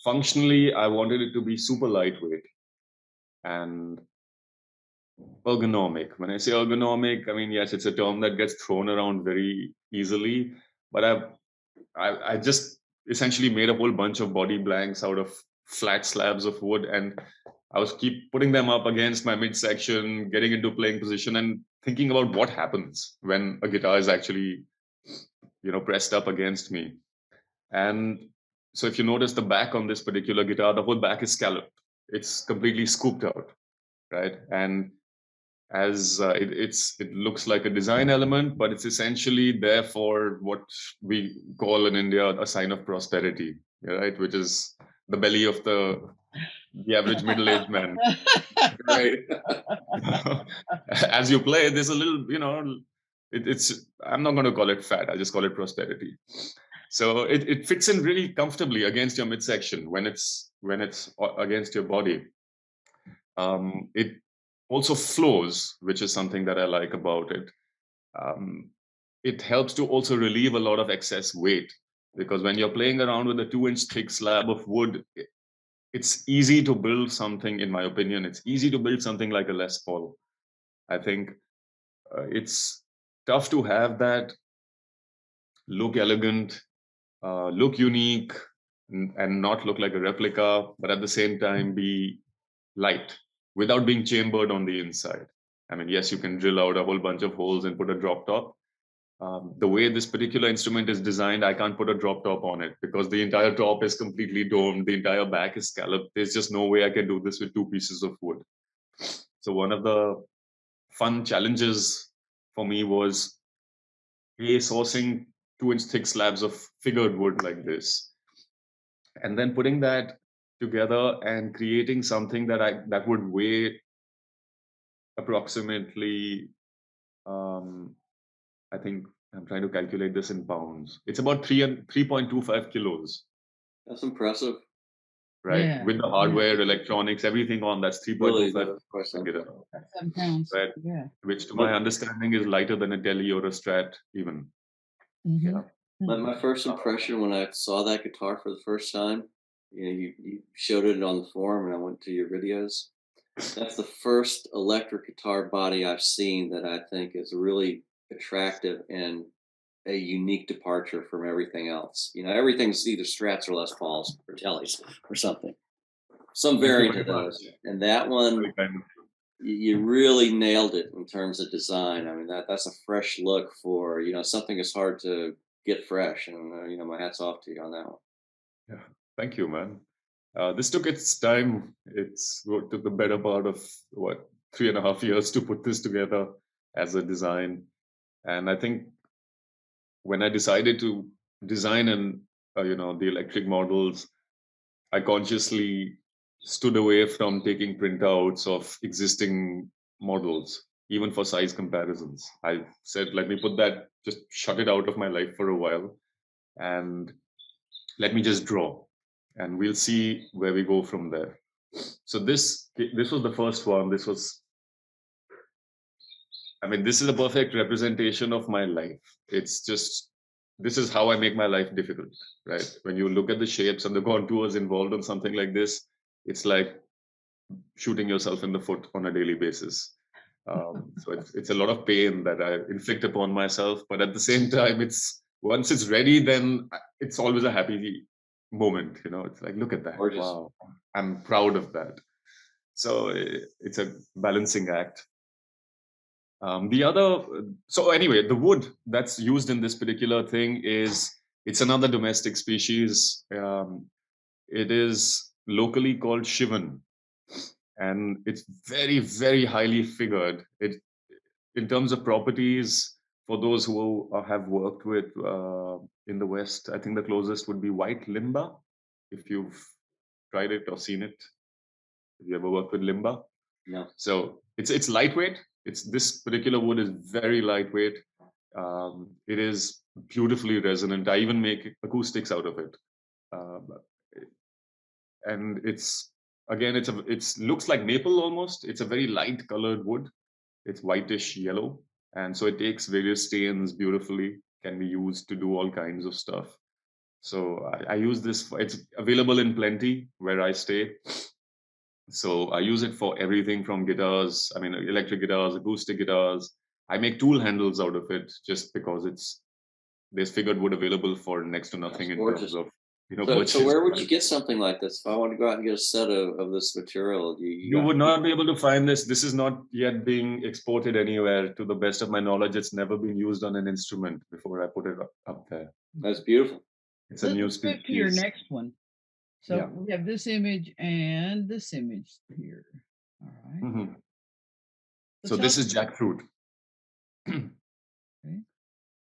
Functionally, I wanted it to be super lightweight and ergonomic. When I say ergonomic, I mean, yes, it's a term that gets thrown around very easily, but I just essentially made a whole bunch of body blanks out of flat slabs of wood, and I was keep putting them up against my midsection, getting into playing position, and thinking about what happens when a guitar is actually, pressed up against me. And so, if you notice the back on this particular guitar, the whole back is scalloped. It's completely scooped out, right? And as it looks like a design element, but it's essentially there for what we call in India a sign of prosperity, right? Which is the belly of the average middle-aged man, right? As you play, there's a little, it's I'm not going to call it fat. I just call it prosperity. So it fits in really comfortably against your midsection when it's against your body. It also flows, which is something that I like about it. It helps to also relieve a lot of excess weight, because when you're playing around with a 2-inch thick slab of wood, it's easy to build something, in my opinion, it's easy to build something like a Les Paul. I think it's tough to have that look elegant, look unique, and not look like a replica, but at the same time be light without being chambered on the inside. I mean, yes, you can drill out a whole bunch of holes and put a drop top. The way this particular instrument is designed, I can't put a drop top on it because the entire top is completely domed, the entire back is scalloped. There's just no way I can do this with 2 pieces of wood. So one of the fun challenges for me was sourcing 2-inch thick slabs of figured wood like this, and then putting that together and creating something that would weigh approximately, I think I'm trying to calculate this in pounds. It's about 3.25 kilos, That's impressive. right? Yeah. With the hardware, electronics, everything on, that's Really, 3.25 of course. kilos, That's 7 pounds. right? Yeah. Which, to But my understanding, is lighter than a Tele or a Strat, even. Mm-hmm. my, my first impression when I saw that guitar for the first time, you showed it on the forum and I went to your videos. That's the first electric guitar body I've seen that I think is really attractive and a unique departure from everything else. You know, everything's either Strats or Les Pauls or Tellys or something, some Thank you variant very of much. those. And that one, Very kind of you. you really nailed it in terms of design. I mean, that's a fresh look for, you know, something is hard to get fresh. And, you know, my hat's off to you on that one. Yeah, thank you, man. This took its time. Took the better part of what 3.5 years to put this together as a design. And I think when I decided to design the electric models, I consciously stood away from taking printouts of existing models, even for size comparisons. I said, let me just shut it out of my life for a while, and let me just draw, and we'll see where we go from there. So this was the first one. This is a perfect representation of my life. It's just, this is how I make my life difficult, right? When you look at the shapes and the contours involved on something like this, it's like shooting yourself in the foot on a daily basis. So it's a lot of pain that I inflict upon myself, but at the same time, once it's ready, then it's always a happy moment. It's like, look at that! Gorgeous. Wow, I'm proud of that. So it's a balancing act. So anyway, the wood that's used in this particular thing it's another domestic species. It is locally called Shivan, and it's very, very highly figured. In terms of properties, for those who have worked with in the West, I think the closest would be white limba. If you've tried it or seen it, have you ever worked with limba? No. So it's lightweight. This particular wood is very lightweight. It is beautifully resonant. I even make acoustics out of it. And it looks like maple almost. It's a very light colored wood. It's whitish yellow, and so it takes various stains beautifully. Can be used to do all kinds of stuff. So I use this. It's available in plenty where I stay. So I use it for everything from guitars. I mean, electric guitars, acoustic guitars. I make tool handles out of it just because there's figured wood available for next to nothing That's in terms gorgeous. of So purchase. where would you get something like this? If I want to go out and get a set of this material, You would not be able to find this. This is not yet being exported anywhere. To the best of my knowledge, it's never been used on an instrument before I put it up there. That's beautiful. It's a new Let's move to your species. next one. So Yeah. we have this image and this image here. All right. Mhm. So tell this us- is jackfruit. Okay.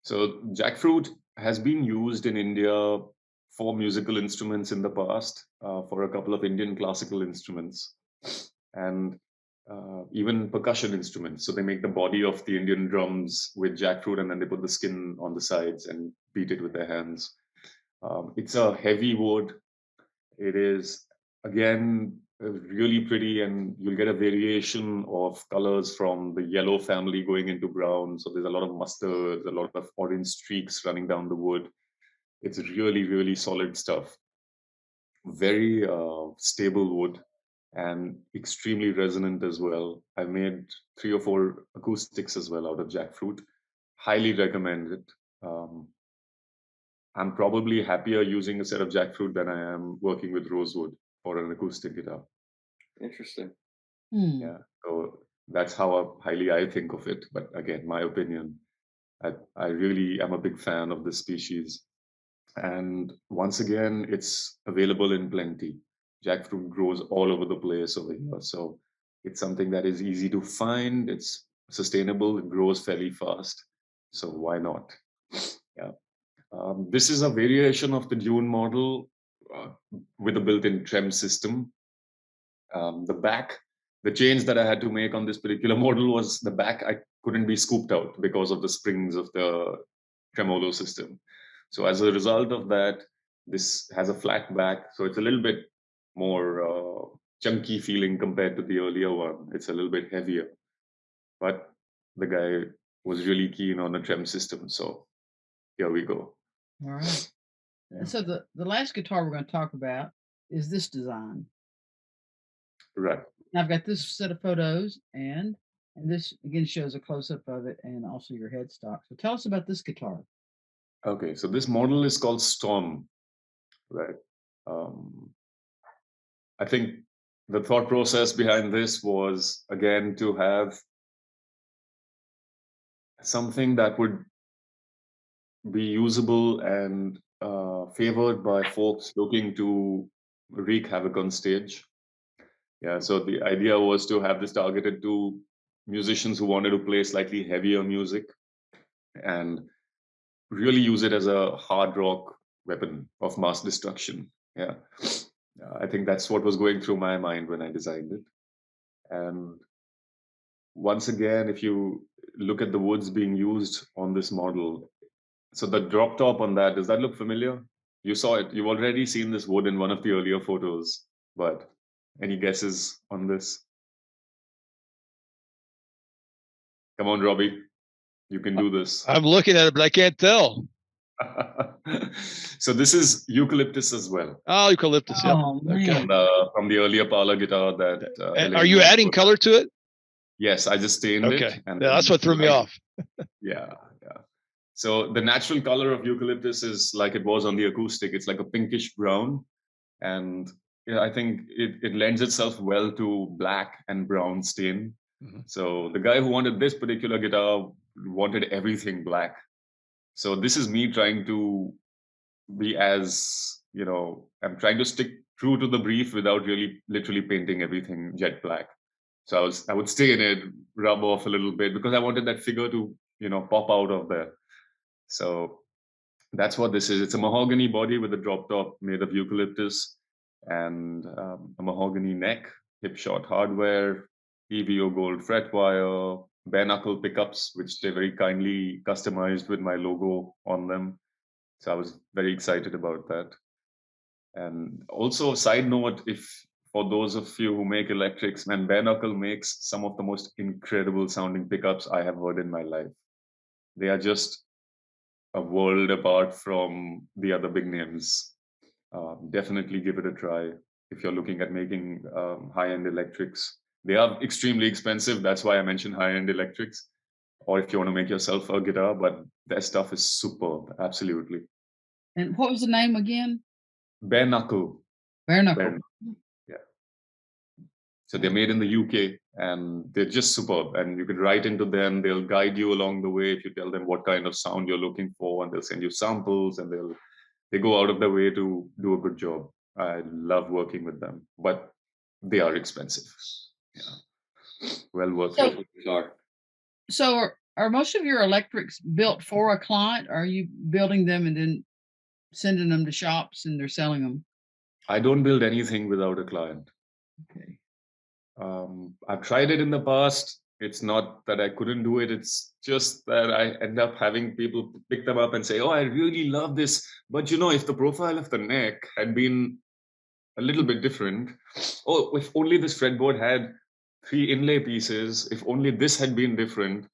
So jackfruit has been used in India for musical instruments in the past, for a couple of Indian classical instruments, and even percussion instruments. So they make the body of the Indian drums with jackfruit, and then they put the skin on the sides and beat it with their hands. It's a heavy wood. It is, again, really pretty, and you'll get a variation of colors from the yellow family going into brown. So there's a lot of mustard, a lot of orange streaks running down the wood. It's really, really solid stuff. Very stable wood and extremely resonant as well. I made 3 or 4 acoustics as well out of jackfruit. Highly recommend it. I'm probably happier using a set of jackfruit than I am working with rosewood for an acoustic guitar. Interesting. Yeah, so that's how highly I think of it. But again, my opinion, I really am a big fan of this species. And once again, it's available in plenty. Jackfruit grows all over the place over here. So it's something that is easy to find. It's sustainable. It grows fairly fast. So why not? Yeah. This is a variation of the Dune model with a built-in trem system. The change that I had to make on this particular model was the back. I couldn't be scooped out because of the springs of the tremolo system. So as a result of that, this has a flat back. So it's a little bit more chunky feeling compared to the earlier one. It's a little bit heavier. But the guy was really keen on a trem system. So here we go. All right. Yeah. So the last guitar we're going to talk about is this design. Right. And I've got this set of photos, and And this again shows a close up of it and also your headstock. So tell us about this guitar. Okay, so this model is called Storm, right? Um, I think the thought process behind this was again to have something that would be usable and favored by folks looking to wreak havoc on stage. Yeah, so the idea was to have this targeted to musicians who wanted to play slightly heavier music and really use it as a hard rock weapon of mass destruction. Yeah, I think that's what was going through my mind when I designed it. And once again, if you look at the woods being used on this model, so the drop top on that, does that look familiar? You saw it. You've already seen this wood in one of the earlier photos, but any guesses on this? Come on, Robbie. You can do this. I'm looking at it, but I can't tell. So this is eucalyptus as well. Oh, eucalyptus. Yep. Oh, Okay. man. From the earlier Parlor guitar that Are you adding color to it? Yes, I just stained it. Okay. And Yeah, that's what threw me off. Yeah. So the natural color of eucalyptus is like it was on the acoustic. It's like a pinkish brown. And yeah, I think it lends itself well to black and brown stain. Mhm. So the guy who wanted this particular guitar wanted everything black. So this is me trying to be as, I'm trying to stick true to the brief without really literally painting everything jet black. So I would stay in it, rub off a little bit because I wanted that figure to, pop out of there. So that's what this is. It's a mahogany body with a drop top made of eucalyptus and a mahogany neck, hip shot hardware, EVO gold fret wire, bare knuckle pickups, which they very kindly customized with my logo on them. So I was very excited about that. And also, side note, if for those of you who make electrics, man, bare knuckle makes some of the most incredible sounding pickups I have heard in my life. They are just a world apart from the other big names. Definitely give it a try if you're looking at making high-end electrics. They are extremely expensive. That's why I mentioned high-end electrics. Or if you want to make yourself a guitar, but their stuff is superb, absolutely. And what was the name again? Bare knuckle. Bare knuckle. Bare knuckle. Yeah. So they're made in the UK and they're just superb. And you can write into them. They'll guide you along the way if you tell them what kind of sound you're looking for, and they'll send you samples and they go out of their way to do a good job. I love working with them, but they are expensive. Yeah. Well worth it. So are most of your electrics built for a client? Or are you building them and then sending them to shops and they're selling them? I don't build anything without a client. Okay. I've tried it in the past. It's not that I couldn't do it. It's just that I end up having people pick them up and say, "Oh, I really love this." But if the profile of the neck had been a little bit different, oh, if only this fretboard had 3 inlay pieces, if only this had been different,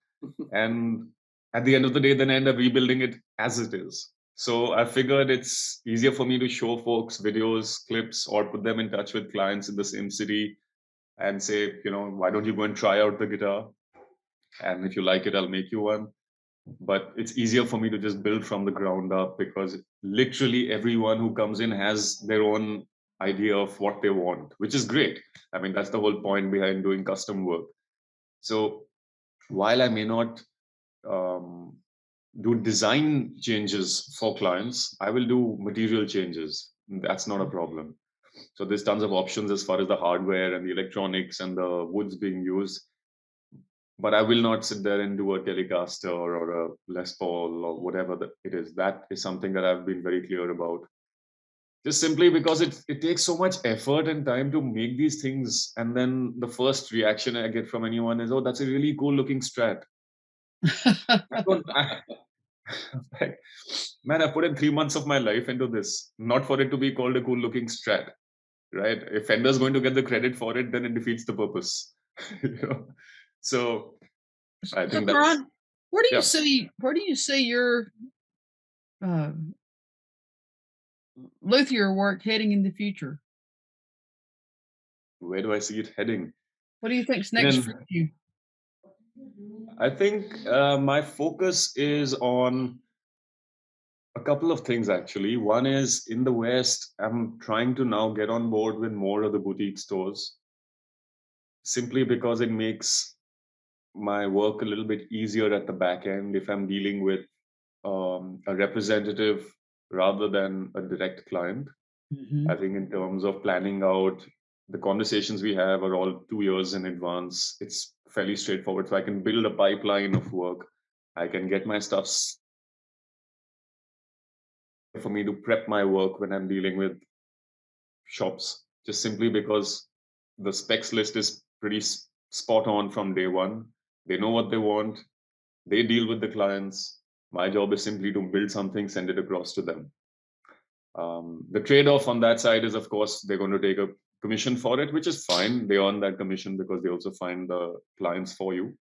and at the end of the day, then I end up rebuilding it as it is. So I figured it's easier for me to show folks videos, clips, or put them in touch with clients in the same city and say, why don't you go and try out the guitar? And if you like it, I'll make you one. But it's easier for me to just build from the ground up because literally everyone who comes in has their own idea of what they want, which is great. I mean, that's the whole point behind doing custom work. So while I may not do design changes for clients, I will do material changes. That's not a problem. So there's tons of options as far as the hardware and the electronics and the woods being used. But I will not sit there and do a Telecaster or a Les Paul or whatever that it is. That is something that I've been very clear about. Just simply because it takes so much effort and time to make these things. And then the first reaction I get from anyone is, "Oh, that's a really cool looking Strat." Like, man, I put in 3 months of my life into this, not for it to be called a cool looking Strat, right? If Fender's going to get the credit for it, then it defeats the purpose. So I think that's Karan, where do you see your luthier work heading in the future? Where do I see it heading? What do you think's next for you? I think my focus is on a couple of things actually. One is in the West, I'm trying to now get on board with more of the boutique stores simply because it makes my work a little bit easier at the back end if I'm dealing with a representative rather than a direct client. I think in terms of planning out, the conversations we have are all 2 years in advance. It's fairly straightforward. So I can build a pipeline of work. I can get my stuff for me to prep my work when I'm dealing with shops, just simply because the specs list is pretty spot on from day one. They know what they want. They deal with the clients. My job is simply to build something, send it across to them. The trade-off on that side is, of course, they're going to take a commission for it, which is fine. They earn that commission because they also find the clients for you.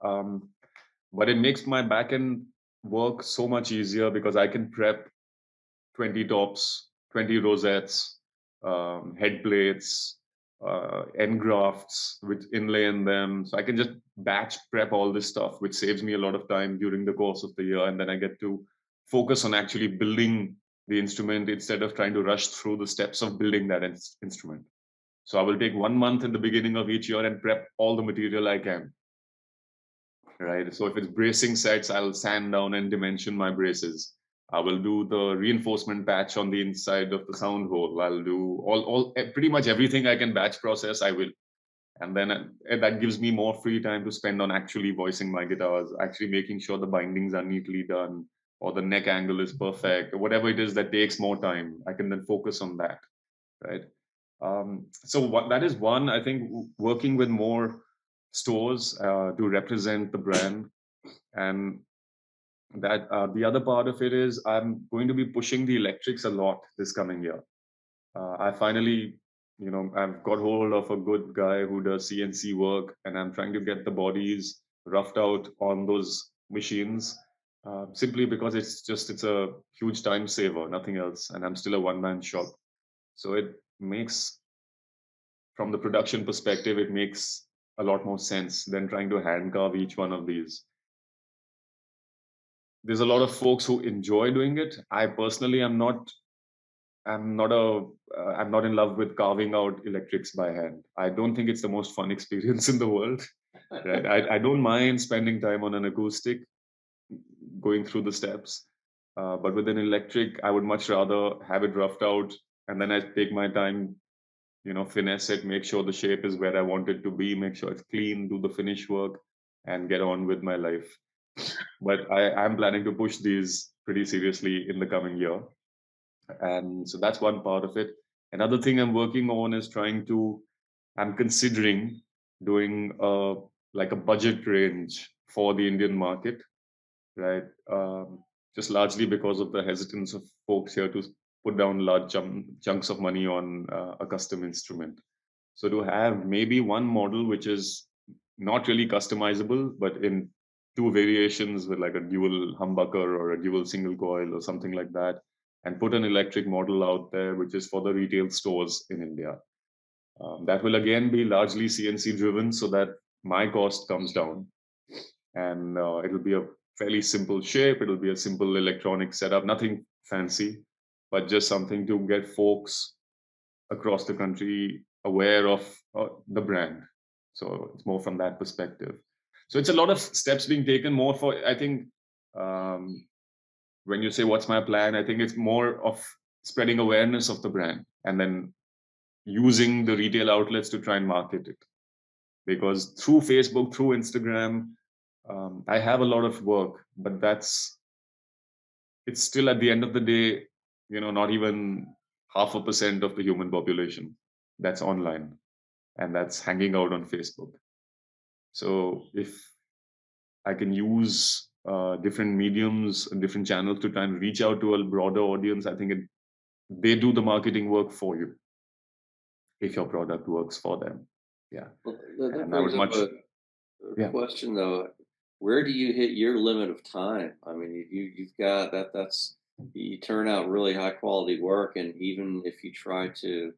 But it makes my back-end work so much easier because I can prep 20 tops, 20 rosettes, head plates, end grafts with inlay in them. So I can just batch prep all this stuff, which saves me a lot of time during the course of the year. And then I get to focus on actually building the instrument instead of trying to rush through the steps of building that instrument. So I will take 1 month in the beginning of each year and prep all the material I can. Right. So if it's bracing sets, I'll sand down and dimension my braces. I will do the reinforcement patch on the inside of the sound hole. I'll do pretty much everything I can batch process, I will. And then that gives me more free time to spend on actually voicing my guitars, actually making sure the bindings are neatly done or the neck angle is perfect or whatever it is that takes more time. I can then focus on that. Right. So that is one, I think, working with more stores to represent the brand. And that the other part of it is I'm going to be pushing the electrics a lot this coming year. I finally, I've got hold of a good guy who does CNC work, and I'm trying to get the bodies roughed out on those machines simply because it's a huge time saver, nothing else. And I'm still a one-man shop. So it makes, from the production perspective, it makes a lot more sense than trying to hand carve each one of these. There's a lot of folks who enjoy doing it. I personally am not. I'm not in love with carving out electrics by hand. I don't think it's the most fun experience in the world. Right? I don't mind spending time on an acoustic, going through the steps. But with an electric, I would much rather have it roughed out and then I take my time, finesse it, make sure the shape is where I want it to be, make sure it's clean, do the finish work, and get on with my life. But I'm planning to push these pretty seriously in the coming year. And so that's one part of it. Another thing I'm working on is I'm considering doing like a budget range for the Indian market, right? Just largely because of the hesitance of folks here to put down large chunks of money on a custom instrument. So to have maybe one model which is not really customizable, but in two variations with like a dual humbucker or a dual single coil or something like that, and put an electric model out there, which is for the retail stores in India. That will again be largely CNC driven so that my cost comes down. And it'll be a fairly simple shape. It'll be a simple electronic setup, nothing fancy, but just something to get folks across the country aware of the brand. So it's more from that perspective. So it's a lot of steps being taken more for, I think, when you say what's my plan, I think it's more of spreading awareness of the brand and then using the retail outlets to try and market it. Because through Facebook, through Instagram, I have a lot of work, but it's still at the end of the day, not even 0.5% of the human population that's online and that's hanging out on Facebook. So if I can use different mediums and different channels to try and reach out to a broader audience, I think they do the marketing work for you if your product works for them. Yeah. Well, that And I would brings up much, a yeah. question though. Where do you hit your limit of time? I mean, you've got that's you turn out really high quality work, and even if you try to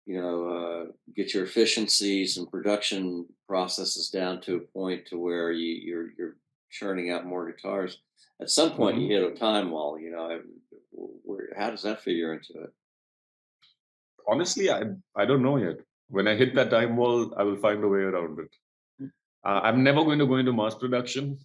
get your efficiencies and production processes down to a point to where you're churning out more guitars. At some point, you Mhm. hit a time wall. How does that figure into it? Honestly, I don't know yet. When I hit that time wall, I will find a way around it. I'm never going to go into mass production.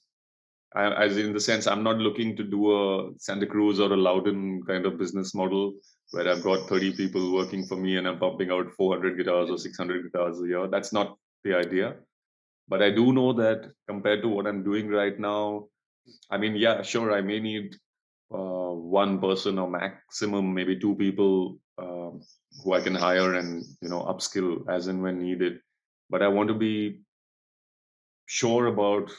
As in the sense, I'm not looking to do a Santa Cruz or a Loudon kind of business model where I've got 30 people working for me and I'm pumping out 400 guitars or 600 guitars a year. That's not the idea. But I do know that compared to what I'm doing right now, I mean, yeah, sure, I may need one person or maximum maybe two people who I can hire and upskill as and when needed. But I want to be sure about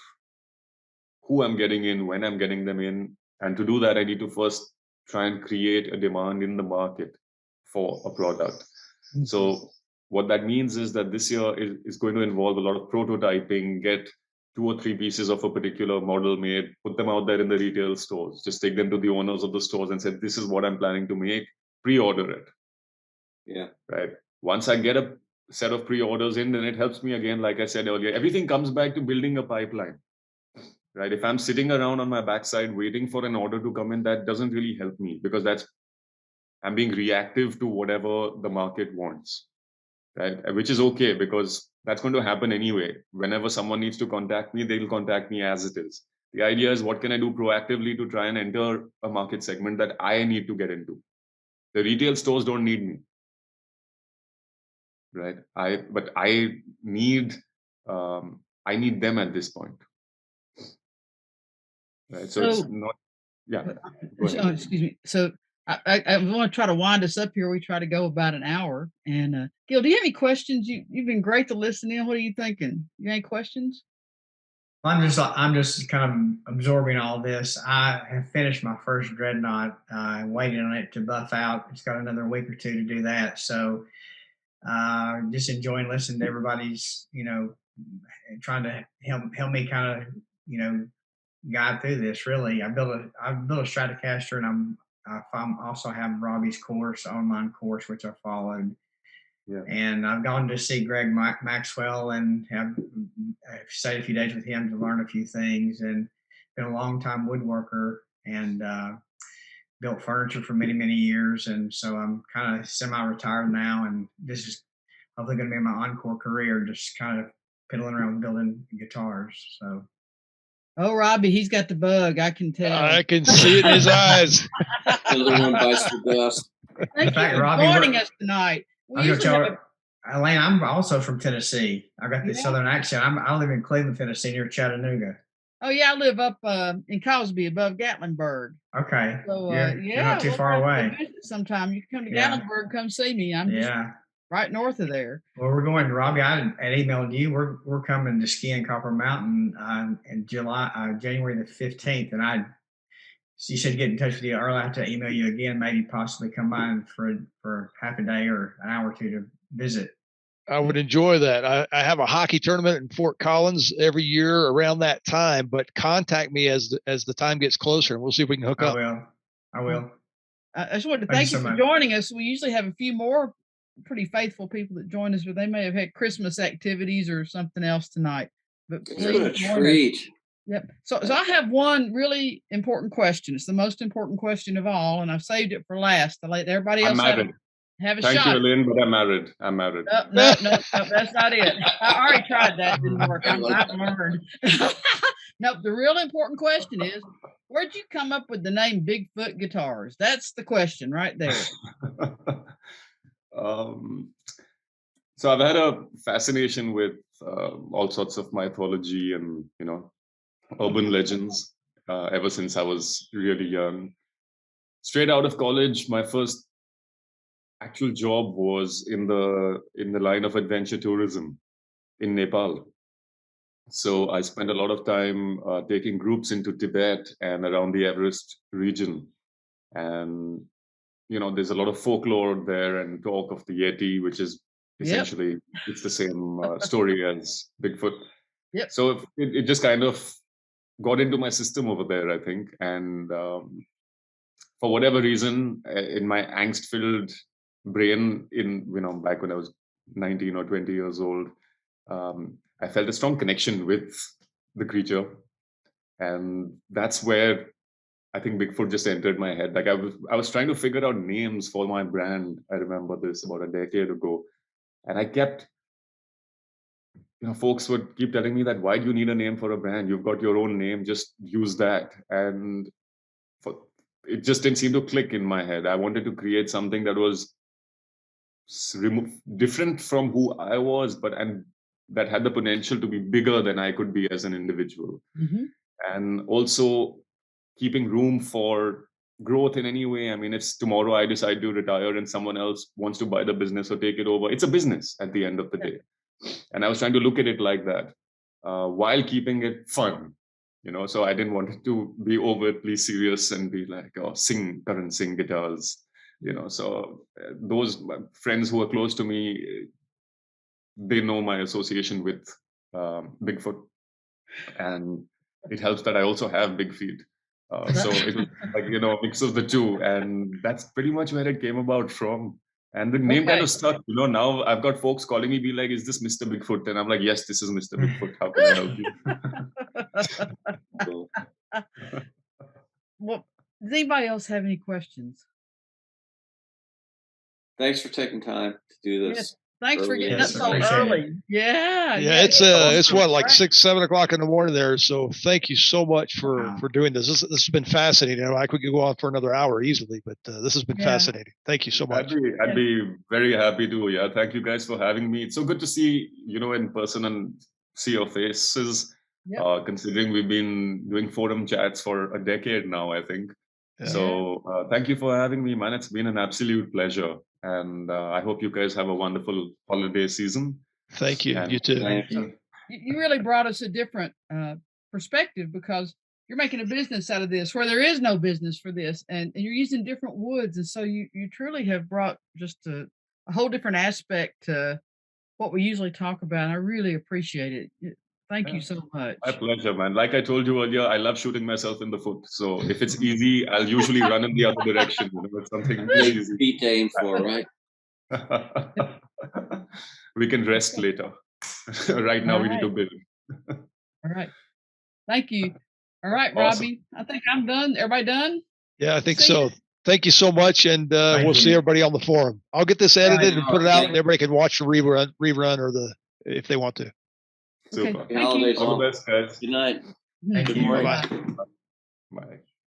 who I'm getting in, when I'm getting them in. And to do that, I need to first try and create a demand in the market for a product. So what that means is that this year is going to involve a lot of prototyping, get 2 or 3 pieces of a particular model made, put them out there in the retail stores, just take them to the owners of the stores and say, this is what I'm planning to make, pre-order it. Yeah. Right. Once I get a set of pre-orders in, then it helps me again, like I said earlier, everything comes back to building a pipeline. Right. If I'm sitting around on my backside waiting for an order to come in, that doesn't really help me because I'm being reactive to whatever the market wants. Right. Which is okay because that's going to happen anyway. Whenever someone needs to contact me, they'll contact me as it is. The idea is what can I do proactively to try and enter a market segment that I need to get into. The retail stores don't need me. Right. But I need them at this point. Right. So it's not, yeah. Go ahead. Excuse me. So I want to try to wind us up here. We try to go about an hour. And Gil, do you have any questions? You've been great to listen in. What are you thinking? You got any questions? I'm just kind of absorbing all this. I have finished my first dreadnought, waiting on it to buff out. It's got another week or two to do that. So just enjoying listening to everybody's, trying to help me kind of, guide through this. Really, I built a Stratocaster, and I'm also have Robbie's course, online course, which I followed. Yeah. And I've gone to see Greg Maxwell and have stayed a few days with him to learn a few things, and been a long time woodworker and built furniture for many, many years. And so I'm kind of semi-retired now, and this is hopefully going to be my encore career, just kind of piddling around building guitars. So. Oh, Robbie, he's got the bug. I can tell. I can see it in his eyes. Another one bites the dust. Thank you for joining us tonight. I'm going to tell her, Elaine, I'm also from Tennessee. I've got this southern accent. I live in Cleveland, Tennessee, near Chattanooga. Oh, yeah, I live up in Cosby above Gatlinburg. Okay. So, you're not too far away. Sometime you can come to Gatlinburg, come see me. I'm just right north of there. Well, we're going to Robbie. I had emailed you. We're coming to ski in Copper Mountain in January the 15th, and you said get in touch with you early. I have to email you again, maybe possibly come by for half a day or an hour or two to visit. I would enjoy that. I have a hockey tournament in Fort Collins every year around that time, but contact me as the time gets closer, and we'll see if we can hook up. I will. I just wanted to thank you for joining us. We usually have a few more pretty faithful people that join us, but they may have had Christmas activities or something else tonight. But please join us. Yep. So I have one really important question. It's the most important question of all, and I've saved it for last. I let everybody else have a shot. Thank you, Elaine, but I'm married. No, that's not it. I already tried that. It didn't work. I've learned. No, the real important question is, where'd you come up with the name Bigfoot Guitars? That's the question right there. So I've had a fascination with all sorts of mythology and, urban legends ever since I was really young. Straight out of college, my first actual job was in the line of adventure tourism in Nepal. So I spent a lot of time taking groups into Tibet and around the Everest region. And, there's a lot of folklore there and talk of the Yeti, which is essentially, it's the same story as Bigfoot. Yep. So it just kind of got into my system over there, I think. And for whatever reason, in my angst-filled brain in, back when I was 19 or 20 years old, I felt a strong connection with the creature. And that's where I think Bigfoot just entered my head. Like I was trying to figure out names for my brand. I remember this about a decade ago. And I kept, folks would keep telling me that, why do you need a name for a brand? You've got your own name, just use that. And it just didn't seem to click in my head. I wanted to create something that was different from who I was, and that had the potential to be bigger than I could be as an individual. Mm-hmm. And also keeping room for growth in any way. I mean, if tomorrow I decide to retire and someone else wants to buy the business or take it over, it's a business at the end of the day. And I was trying to look at it like that, while keeping it fun, so I didn't want it to be overtly serious and be like, oh, Karan Singh guitars, so those friends who are close to me, they know my association with Bigfoot, and it helps that I also have big feet. So it was like, a mix of the two, and that's pretty much where it came about from. And the name kind of stuck. Now I've got folks calling me, be like, "Is this Mr. Bigfoot?" And I'm like, "Yes, this is Mr. Bigfoot. How can I help you?" Well, does anybody else have any questions? Thanks for taking time to do this. Yes. Thanks for getting up Yes, so appreciate it. early. Yeah. It's what, like Right. 6, 7 o'clock in the morning there. So thank you so much for doing this. This has been fascinating. I could go on for another hour easily, but this has been fascinating. Thank you so much. I'd be very happy to. Yeah, thank you guys for having me. It's so good to see in person and see your faces. Yep. Considering we've been doing forum chats for a decade now, I think. Yeah. So thank you for having me, man. It's been an absolute pleasure. And I hope you guys have a wonderful holiday season. Thank you. And You too. Thank you. You really brought us a different perspective, because you're making a business out of this where there is no business for this, and you're using different woods. And so you truly have brought just a whole different aspect to what we usually talk about. I really appreciate it. Thank you so much. My pleasure, man. Like I told you earlier, I love shooting myself in the foot. So if it's easy, I'll usually run in the other direction. It's something really easy. Feet to aim for, right? We can rest later. Right now, we need to build. All right. Thank you. All right, Awesome. Robbie. I think I'm done. Everybody done? Yeah, I think so. Thank you so much, and we'll see everybody on the forum. I'll get this edited and put it out, and everybody can watch the rerun or if they want to. Super. Okay, thank you. All the best, guys. Good night. Thank Good you. morning. Bye-bye. Bye.